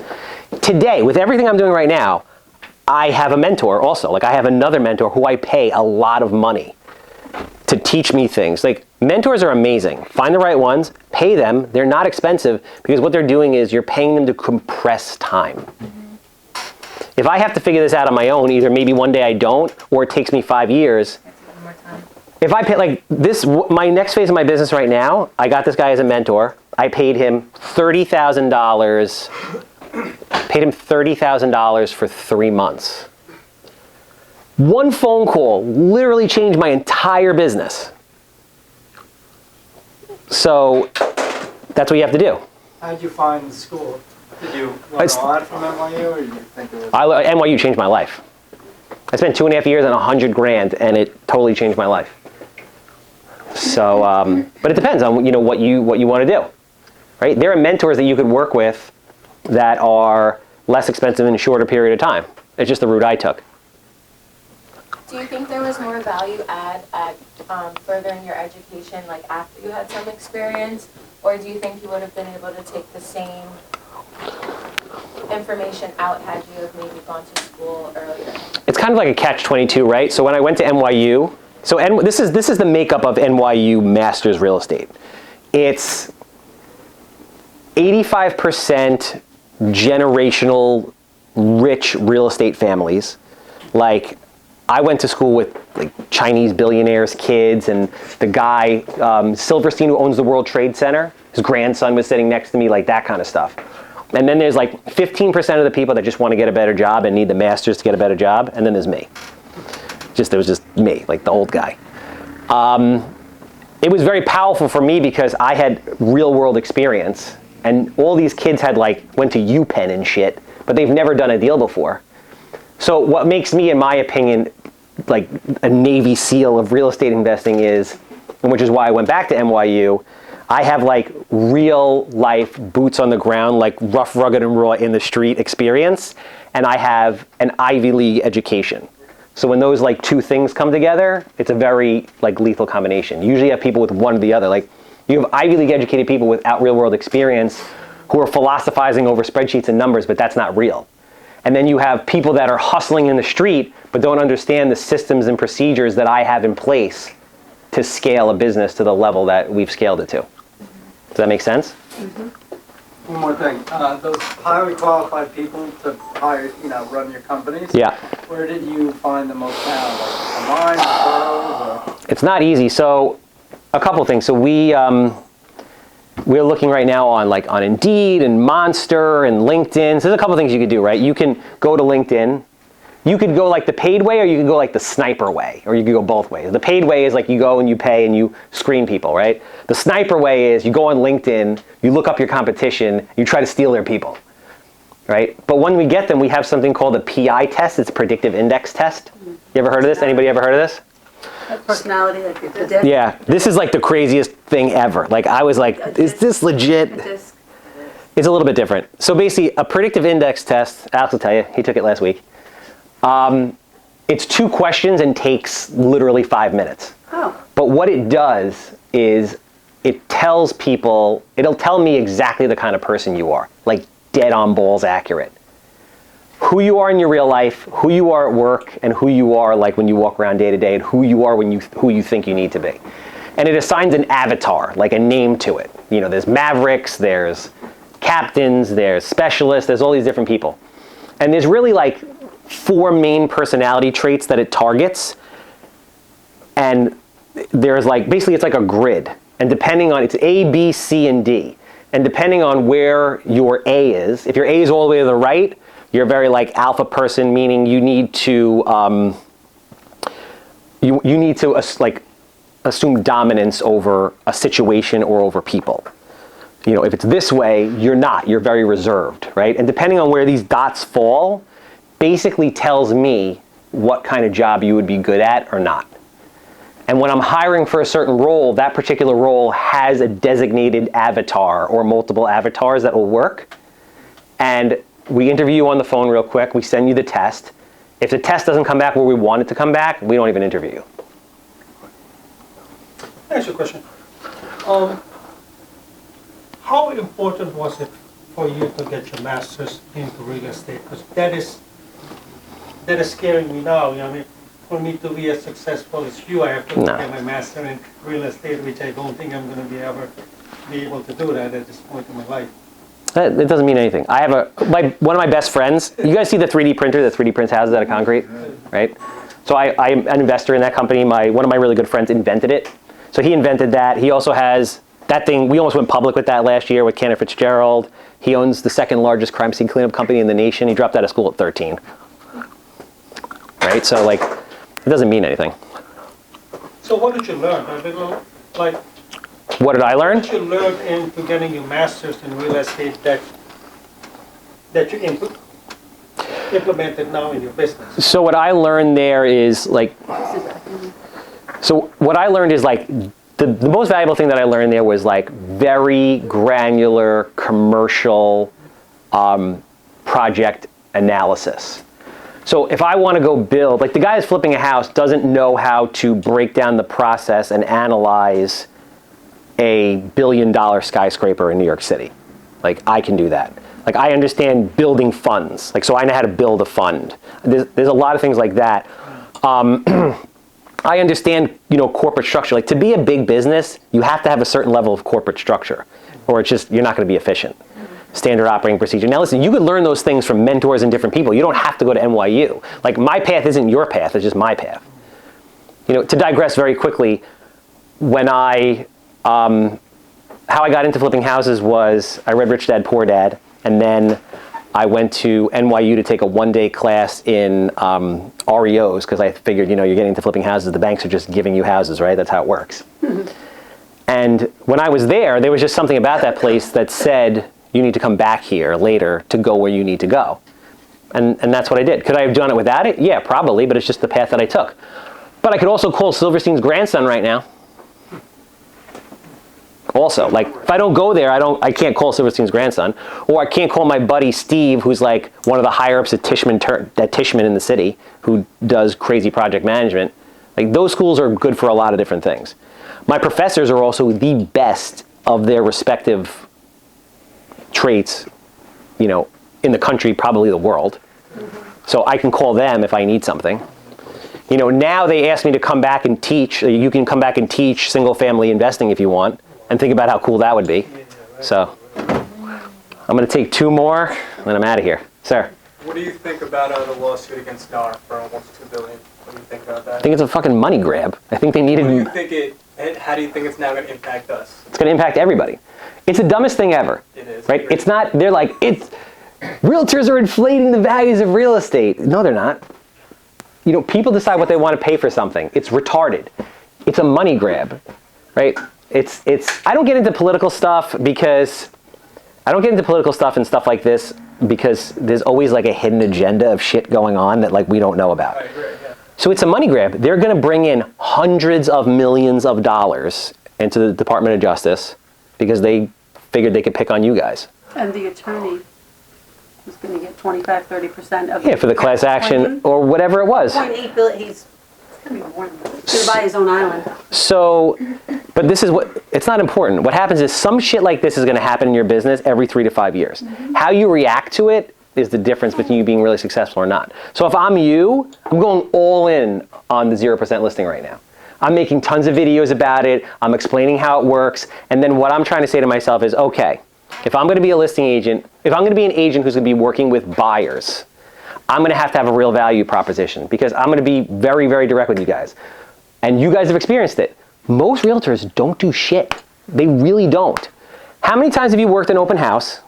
Today, with everything I'm doing right now, I have a mentor also. Like, I have another mentor who I pay a lot of money to teach me things. Like, mentors are amazing. Find the right ones, pay them. They're not expensive because what they're doing is you're paying them to compress time. If I have to figure this out on my own, either maybe one day I don't, or it takes me 5 years. If I pay, like, this, my next phase of my business right now, I got this guy as a mentor. I paid him $30,000. Paid him $30,000 for 3 months. One phone call literally changed my entire business. So that's what you have to do. How did you find the school? Did you learn a lot from NYU, or did you think it was... NYU changed my life. I spent 2.5 years and $100,000, and it totally changed my life. So, but it depends on, you know, what you want to do, right? There are mentors that you could work with that are less expensive in a shorter period of time. It's just the route I took. Do you think there was more value add at furthering your education, like after you had some experience, or do you think you would have been able to take the same information out had you have maybe gone to school earlier? It's kind of like a catch-22, right? So when I went to NYU, this is the makeup of NYU Masters Real Estate. It's 85% generational rich real estate families. Like, I went to school with, like, Chinese billionaires' kids, and the guy, Silverstein, who owns the World Trade Center, his grandson was sitting next to me, like that kind of stuff. And then there's like 15% of the people that just want to get a better job and need the masters to get a better job, and then there's me. There was just me, like the old guy. it was very powerful for me because I had real world experience, and all these kids had like went to UPenn and shit, but they've never done a deal before. So what makes me, in my opinion, like a Navy SEAL of real estate investing is, and which is why I went back to NYU, I have like real life boots on the ground, like rough, rugged, and raw in the street experience, and I have an Ivy League education. So when those like two things come together, it's a very like lethal combination. Usually you have people with one or the other. Like you have Ivy League educated people without real world experience who are philosophizing over spreadsheets and numbers, but that's not real. And then you have people that are hustling in the street but don't understand the systems and procedures that I have in place to scale a business to the level that we've scaled it to. Does that make sense? One more thing. Those highly qualified people to hire, run your companies. Yeah. Where did you find the most talent? Like online, referrals, or? It's not easy. So a couple things. So we're looking right now on Indeed and Monster and LinkedIn. So there's a couple things you could do, right? You can go to LinkedIn. You could go like the paid way, or you could go like the sniper way, or you could go both ways. The paid way is like you go and you pay and you screen people, right? The sniper way is you go on LinkedIn, you look up your competition, you try to steal their people, right? But when we get them, we have something called a PI test. It's a predictive index test. You ever heard of this? Anybody ever heard of this? Personality, like the disc. Yeah, this is like the craziest thing ever. Like I was like, is this legit? It's a little bit different. So basically, a predictive index test, Alex will tell you, he took it last week. It's 2 questions and takes literally 5 minutes. Oh. But what it does is it tells people, it'll tell me exactly the kind of person you are, like dead on balls accurate. Who you are in your real life, who you are at work, and who you are like when you walk around day to day, and who you are when who you think you need to be. And it assigns an avatar, like a name to it. There's mavericks, there's captains, there's specialists, there's all these different people. And there's really like 4 main personality traits that it targets. And there's like, basically it's like a grid. And depending on, it's A, B, C, and D. And depending on where your A is, if your A is all the way to the right, you're a very like alpha person, meaning you need to, you need to like assume dominance over a situation or over people. If it's this way, you're not, you're very reserved, right? And depending on where these dots fall, basically tells me what kind of job you would be good at or not. And when I'm hiring for a certain role, that particular role has a designated avatar or multiple avatars that will work. And we interview you on the phone real quick. We send you the test. If the test doesn't come back where we want it to come back, we don't even interview you. Can I ask you a question? How important was it for you to get your master's into real estate? Because that is scaring me now. For me to be as successful as you, I have to get my master in real estate, which I don't think I'm going to be able to do that at this point in my life. It doesn't mean anything. I have one of my best friends. You guys see the 3D printer that 3D prints houses out of concrete, right? So I'm an investor in that company. One of my really good friends invented it. So he invented that. He also has that thing. We almost went public with that last year with Cantor Fitzgerald. He owns the 2nd largest crime scene cleanup company in the nation. He dropped out of school at 13. Right? So like, it doesn't mean anything. So what did you learn? What did I learn? What did you learn into getting your master's in real estate that you implemented now in your business? So what I learned there is like, the most valuable thing that I learned there was like very granular commercial project analysis. So if I want to go build, like the guy who's flipping a house doesn't know how to break down the process and analyze a $1 billion skyscraper in New York City. Like I can do that. Like I understand building funds. Like so I know how to build a fund. There's a lot of things like that. I understand, corporate structure. Like to be a big business, you have to have a certain level of corporate structure, or it's just you're not going to be efficient. Standard operating procedure. Now listen, you could learn those things from mentors and different people. You don't have to go to NYU. Like my path isn't your path, it's just my path. To digress very quickly, when how I got into flipping houses was I read Rich Dad, Poor Dad, and then I went to NYU to take a 1-day class in REOs because I figured, you're getting into flipping houses, the banks are just giving you houses, right? That's how it works. And when I was there was just something about that place that said, you need to come back here later to go where you need to go. And that's what I did. Could I have done it without it? Yeah, probably, but it's just the path that I took. But I could also call Silverstein's grandson right now. Also, like, if I don't go there, I can't call Silverstein's grandson. Or I can't call my buddy Steve, who's like one of the higher-ups at Tishman in the city, who does crazy project management. Like, those schools are good for a lot of different things. My professors are also the best of their respective traits, you know, in the country, probably the world. So I can call them if I need something. You know, now they ask me to come back and teach. You can come back and teach single-family investing if you want, and think about how cool that would be. So I'm going to take 2 more, and then I'm out of here. Sir? What do you think about the lawsuit against NAR for almost $2 billion? What do you think about that? I think it's a fucking money grab. I think they needed... How do you think it's now going to impact us? It's going to impact everybody. It's the dumbest thing ever. It is. Right? It's not, they're like, realtors are inflating the values of real estate. No, they're not. You know, people decide what they want to pay for something. It's retarded. It's a money grab, right? I don't get into political stuff because, and stuff like this because there's always like a hidden agenda of shit going on that like we don't know about. I agree, yeah. So it's a money grab. They're going to bring in hundreds of millions of dollars into the Department of Justice because they figured they could pick on you guys. And the attorney was going to get 25-30% of Yeah, for the class action or whatever it was. 0.8 billion. He's going to be more than that. He's going to buy his own island. So, but this is what, it's not important. What happens is some shit like this is going to happen in your business every 3 to 5 years. How you react to it is the difference between you being really successful or not. So if I'm you, I'm going all in on the 0% listing right now. I'm making tons of videos about it. I'm explaining how it works. And then what I'm trying to say to myself is, okay, if I'm going to be a listing agent, if I'm going to be an agent who's going to be working with buyers, I'm going to have a real value proposition because I'm going to be very, very direct with you guys. And you guys have experienced it. Most realtors don't do shit. They really don't. How many times have you worked an open house?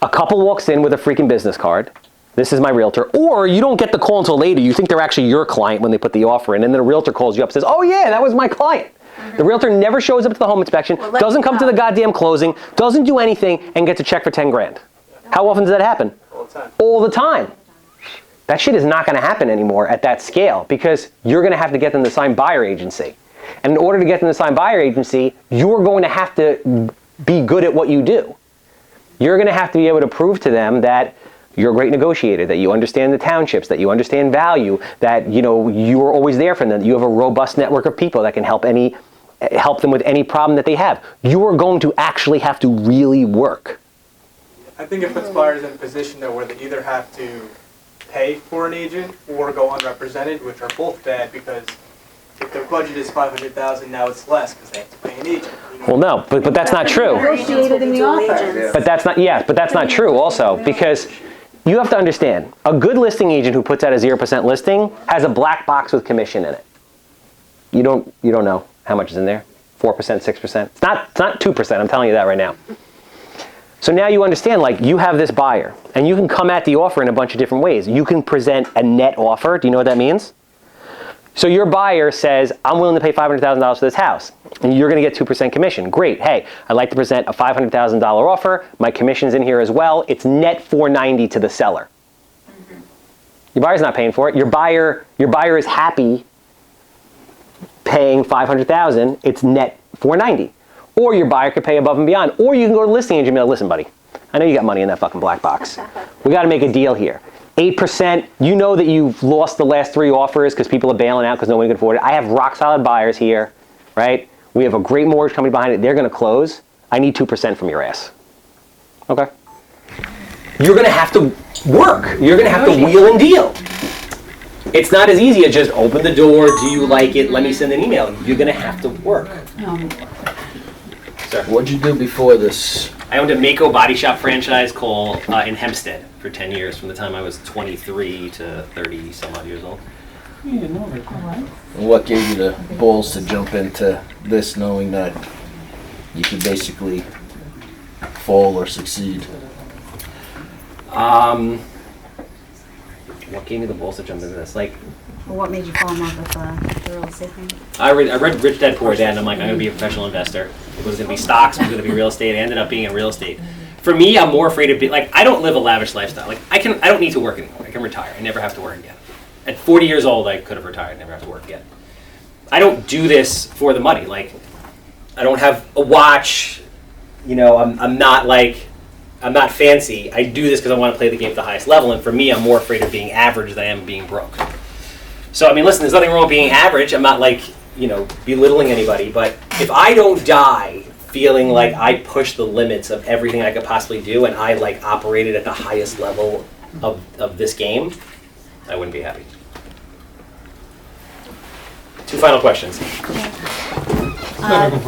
A couple walks in with a freaking business card. This is my realtor. Or you don't get the call until later. You think they're actually your client when they put the offer in. And then a realtor calls you up and says, oh yeah, that was my client. The realtor never shows up to the home inspection, doesn't come to the goddamn closing, doesn't do anything, and gets a check for 10 grand. How often does that happen? All the time. All the time. That shit is not going to happen anymore at that scale because you're going to have to get them to sign buyer agency. And in order to get them to sign buyer agency, you're going to have to be good at what you do. You're going to have to be able to prove to them that you're a great negotiator, that you understand the townships, that you understand value, that you're always there for them, that you have a robust network of people that can help them with any problem that they have. You are going to actually have to really work. I think it puts buyers in a position though where they either have to pay for an agent or go unrepresented, which are both bad because if their budget is $500,000, now it's less because they have to pay an agent. Well, no, but that's not true. Negotiated in the offer. But that's not true also because you have to understand, a good listing agent who puts out a 0% listing has a black box with commission in it. You don't know how much is in there. 4%, 6%. It's not 2%, I'm telling you that right now. So now you understand, like, you have this buyer, and you can come at the offer in a bunch of different ways. You can present a net offer. Do you know what that means? So your buyer says, I'm willing to pay $500,000 for this house, and you're going to get 2% commission. Great. Hey, I'd like to present a $500,000 offer. My commission's in here as well. It's net $490 to the seller. Your buyer's not paying for it. Your buyer is happy paying $500,000. It's net $490. Or your buyer could pay above and beyond. Or you can go to the listing agent and be like, listen, buddy, I know you got money in that fucking black box. We got to make a deal here. 8%, you know that you've lost the last 3 offers because people are bailing out because nobody can afford it. I have rock solid buyers here, right? We have a great mortgage company behind it. They're going to close. I need 2% from your ass. Okay. You're going to have to work. You're going to have to wheel and deal. It's not as easy as just open the door. Do you like it? Let me send an email. You're going to have to work. Sir. What'd you do before this? I owned a Mako body shop franchise called in Hempstead for 10 years, from the time I was 23 to 30 some odd years old. And what gave you the balls to jump into this, knowing that you could basically fall or succeed? what gave me the balls to jump into this? Like, Or what made you fall in love with the real estate thing? I read Rich Dad Poor Dad, and I'm like, I'm going to be a professional investor. It was going to be stocks, it was going to be real estate. I ended up being in real estate. For me, I'm more afraid of being, like, I don't live a lavish lifestyle. Like, I don't need to work anymore. I can retire. I never have to work again. At 40 years old, I could have retired, never have to work again. I don't do this for the money. Like, I don't have a watch. You know, I'm not fancy. I do this because I want to play the game at the highest level. And for me, I'm more afraid of being average than I am being broke. So, I mean, listen, there's nothing wrong with being average. I'm not, like, you know, belittling anybody. But if I don't die feeling like I pushed the limits of everything I could possibly do and I, like, operated at the highest level of this game, I wouldn't be happy. 2 final questions.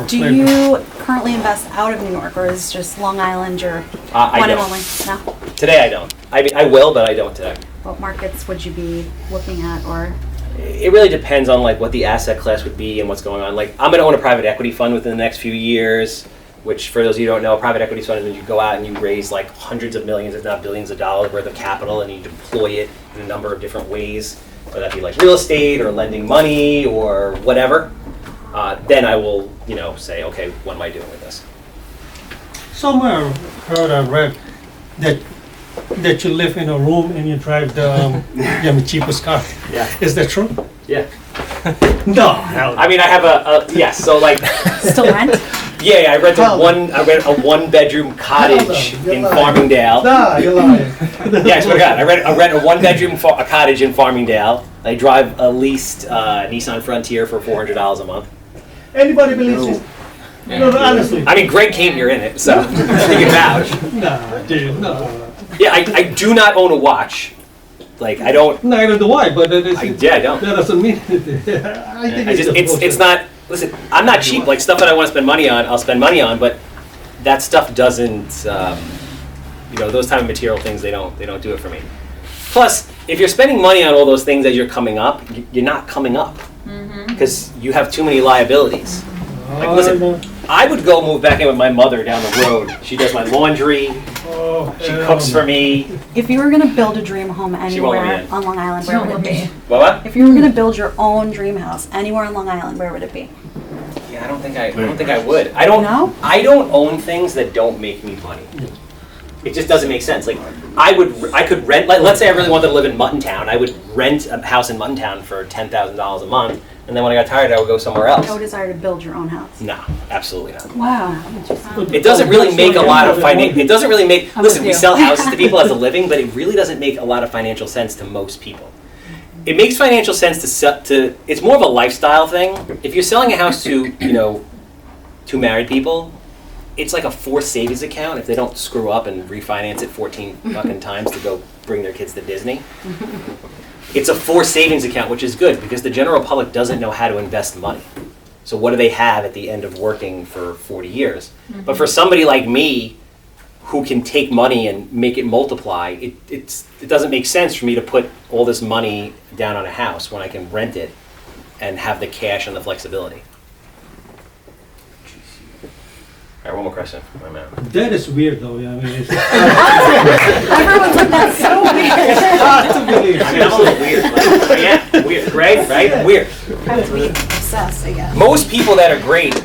Do you currently invest out of New York, or is just Long Island your one and only? No? Today I don't. I mean, I will, but I don't today. What markets would you be looking at, or? It really depends on like what the asset class would be and what's going on. Like, I'm going to own a private equity fund within the next few years, which for those of you who don't know, a private equity fund is when you go out and you raise like hundreds of millions, if not billions of dollars worth of capital, and you deploy it in a number of different ways, whether that be like real estate or lending money or whatever. Then I will, you know, say, okay, what am I doing with this? Somewhere I heard I read that you live in a room and you drive the cheapest car. Yeah. Is that true? Yeah. No, hell no. I mean, I have a yes. So like. Still rent? Yeah, I rent a one-bedroom cottage in Farmingdale. Nah, you're lying. Yeah, I swear to God, I rent a one-bedroom cottage in Farmingdale. I drive a leased Nissan Frontier for $400 a month. Anybody believes this? No, honestly. I mean, Greg came here in it, so you can vouch. Nah, dude, no. Yeah, I do not own a watch. Like, I don't. Neither do I, but that is, I don't. That doesn't mean it. I think it's not. Listen, I'm not cheap. Like, stuff that I want to spend money on, I'll spend money on. But that stuff doesn't. You know, those type of material things, they don't do it for me. Plus, if you're spending money on all those things as you're coming up, you're not coming up because you have too many liabilities. Like, listen, I would go move back in with my mother down the road. She does my laundry. She cooks for me. If you were going to build a dream home She won't let me anywhere in. on Long Island, where would it be? What? If you were going to build your own dream house anywhere on Long Island, where would it be? Yeah, I don't think I would. I don't own things that don't make me money. It just doesn't make sense. Like, I could rent. Like, let's say I really wanted to live in Muttontown. I would rent a house in Muttontown for $10,000 a month, and then when I got tired, I would go somewhere else. No desire to build your own house. No, absolutely not. Wow. It doesn't really make a lot of financial. It doesn't really make. Listen, we sell houses to people as a living, but it really doesn't make a lot of financial sense to most people. It makes financial sense to. It's more of a lifestyle thing. If you're selling a house to, you know, two married people, it's like a forced savings account if they don't screw up and refinance it 14 fucking times to go bring their kids to Disney. It's a forced savings account, which is good because the general public doesn't know how to invest money. So what do they have at the end of working for 40 years? But for somebody like me who can take money and make it multiply, it doesn't make sense for me to put all this money down on a house when I can rent it and have the cash and the flexibility. All right, one more question. That is weird, though. Yeah, I mean, it's Everyone's like, that's so weird. hard to believe. I mean, I'm a little weird. But yeah, weird, right? Right? Weird. I have to be obsessed, I guess. Most people that are great.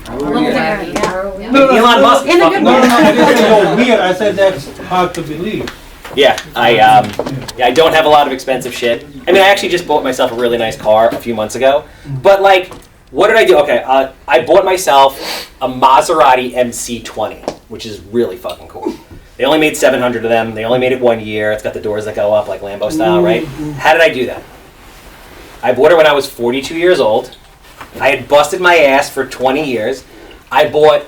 Elon Musk. In a good way. No, I didn't say oh, weird. I said that's hard to believe. Yeah, I don't have a lot of expensive shit. I mean, I actually just bought myself a really nice car a few months ago. But like, what did I do? Okay, I bought myself a Maserati MC20, which is really fucking cool. They only made 700 of them. They only made it 1 year. It's got the doors that go up like Lambo style, right? How did I do that? I bought it when I was 42 years old. I had busted my ass for 20 years. I bought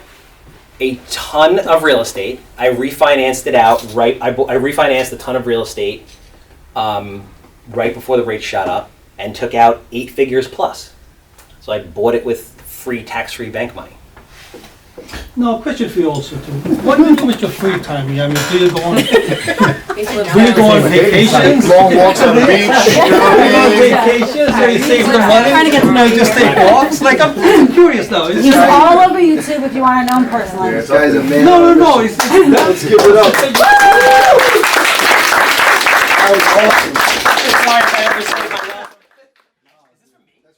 a ton of real estate. I refinanced it out I refinanced a ton of real estate right before the rates shot up and took out 8 figures plus. So I bought it with free tax-free bank money. No, question for you also too. What do you do with your free time? I mean, do you go on vacations? Long walks on the beach. You know what I mean? Vacations? Or you save the money? Trying to get to know You just take walks? Like, I'm curious now. He's all over YouTube if you want to know him personally. Yeah, this guy's a man. No. Let's give it up. That was awesome. It's like I ever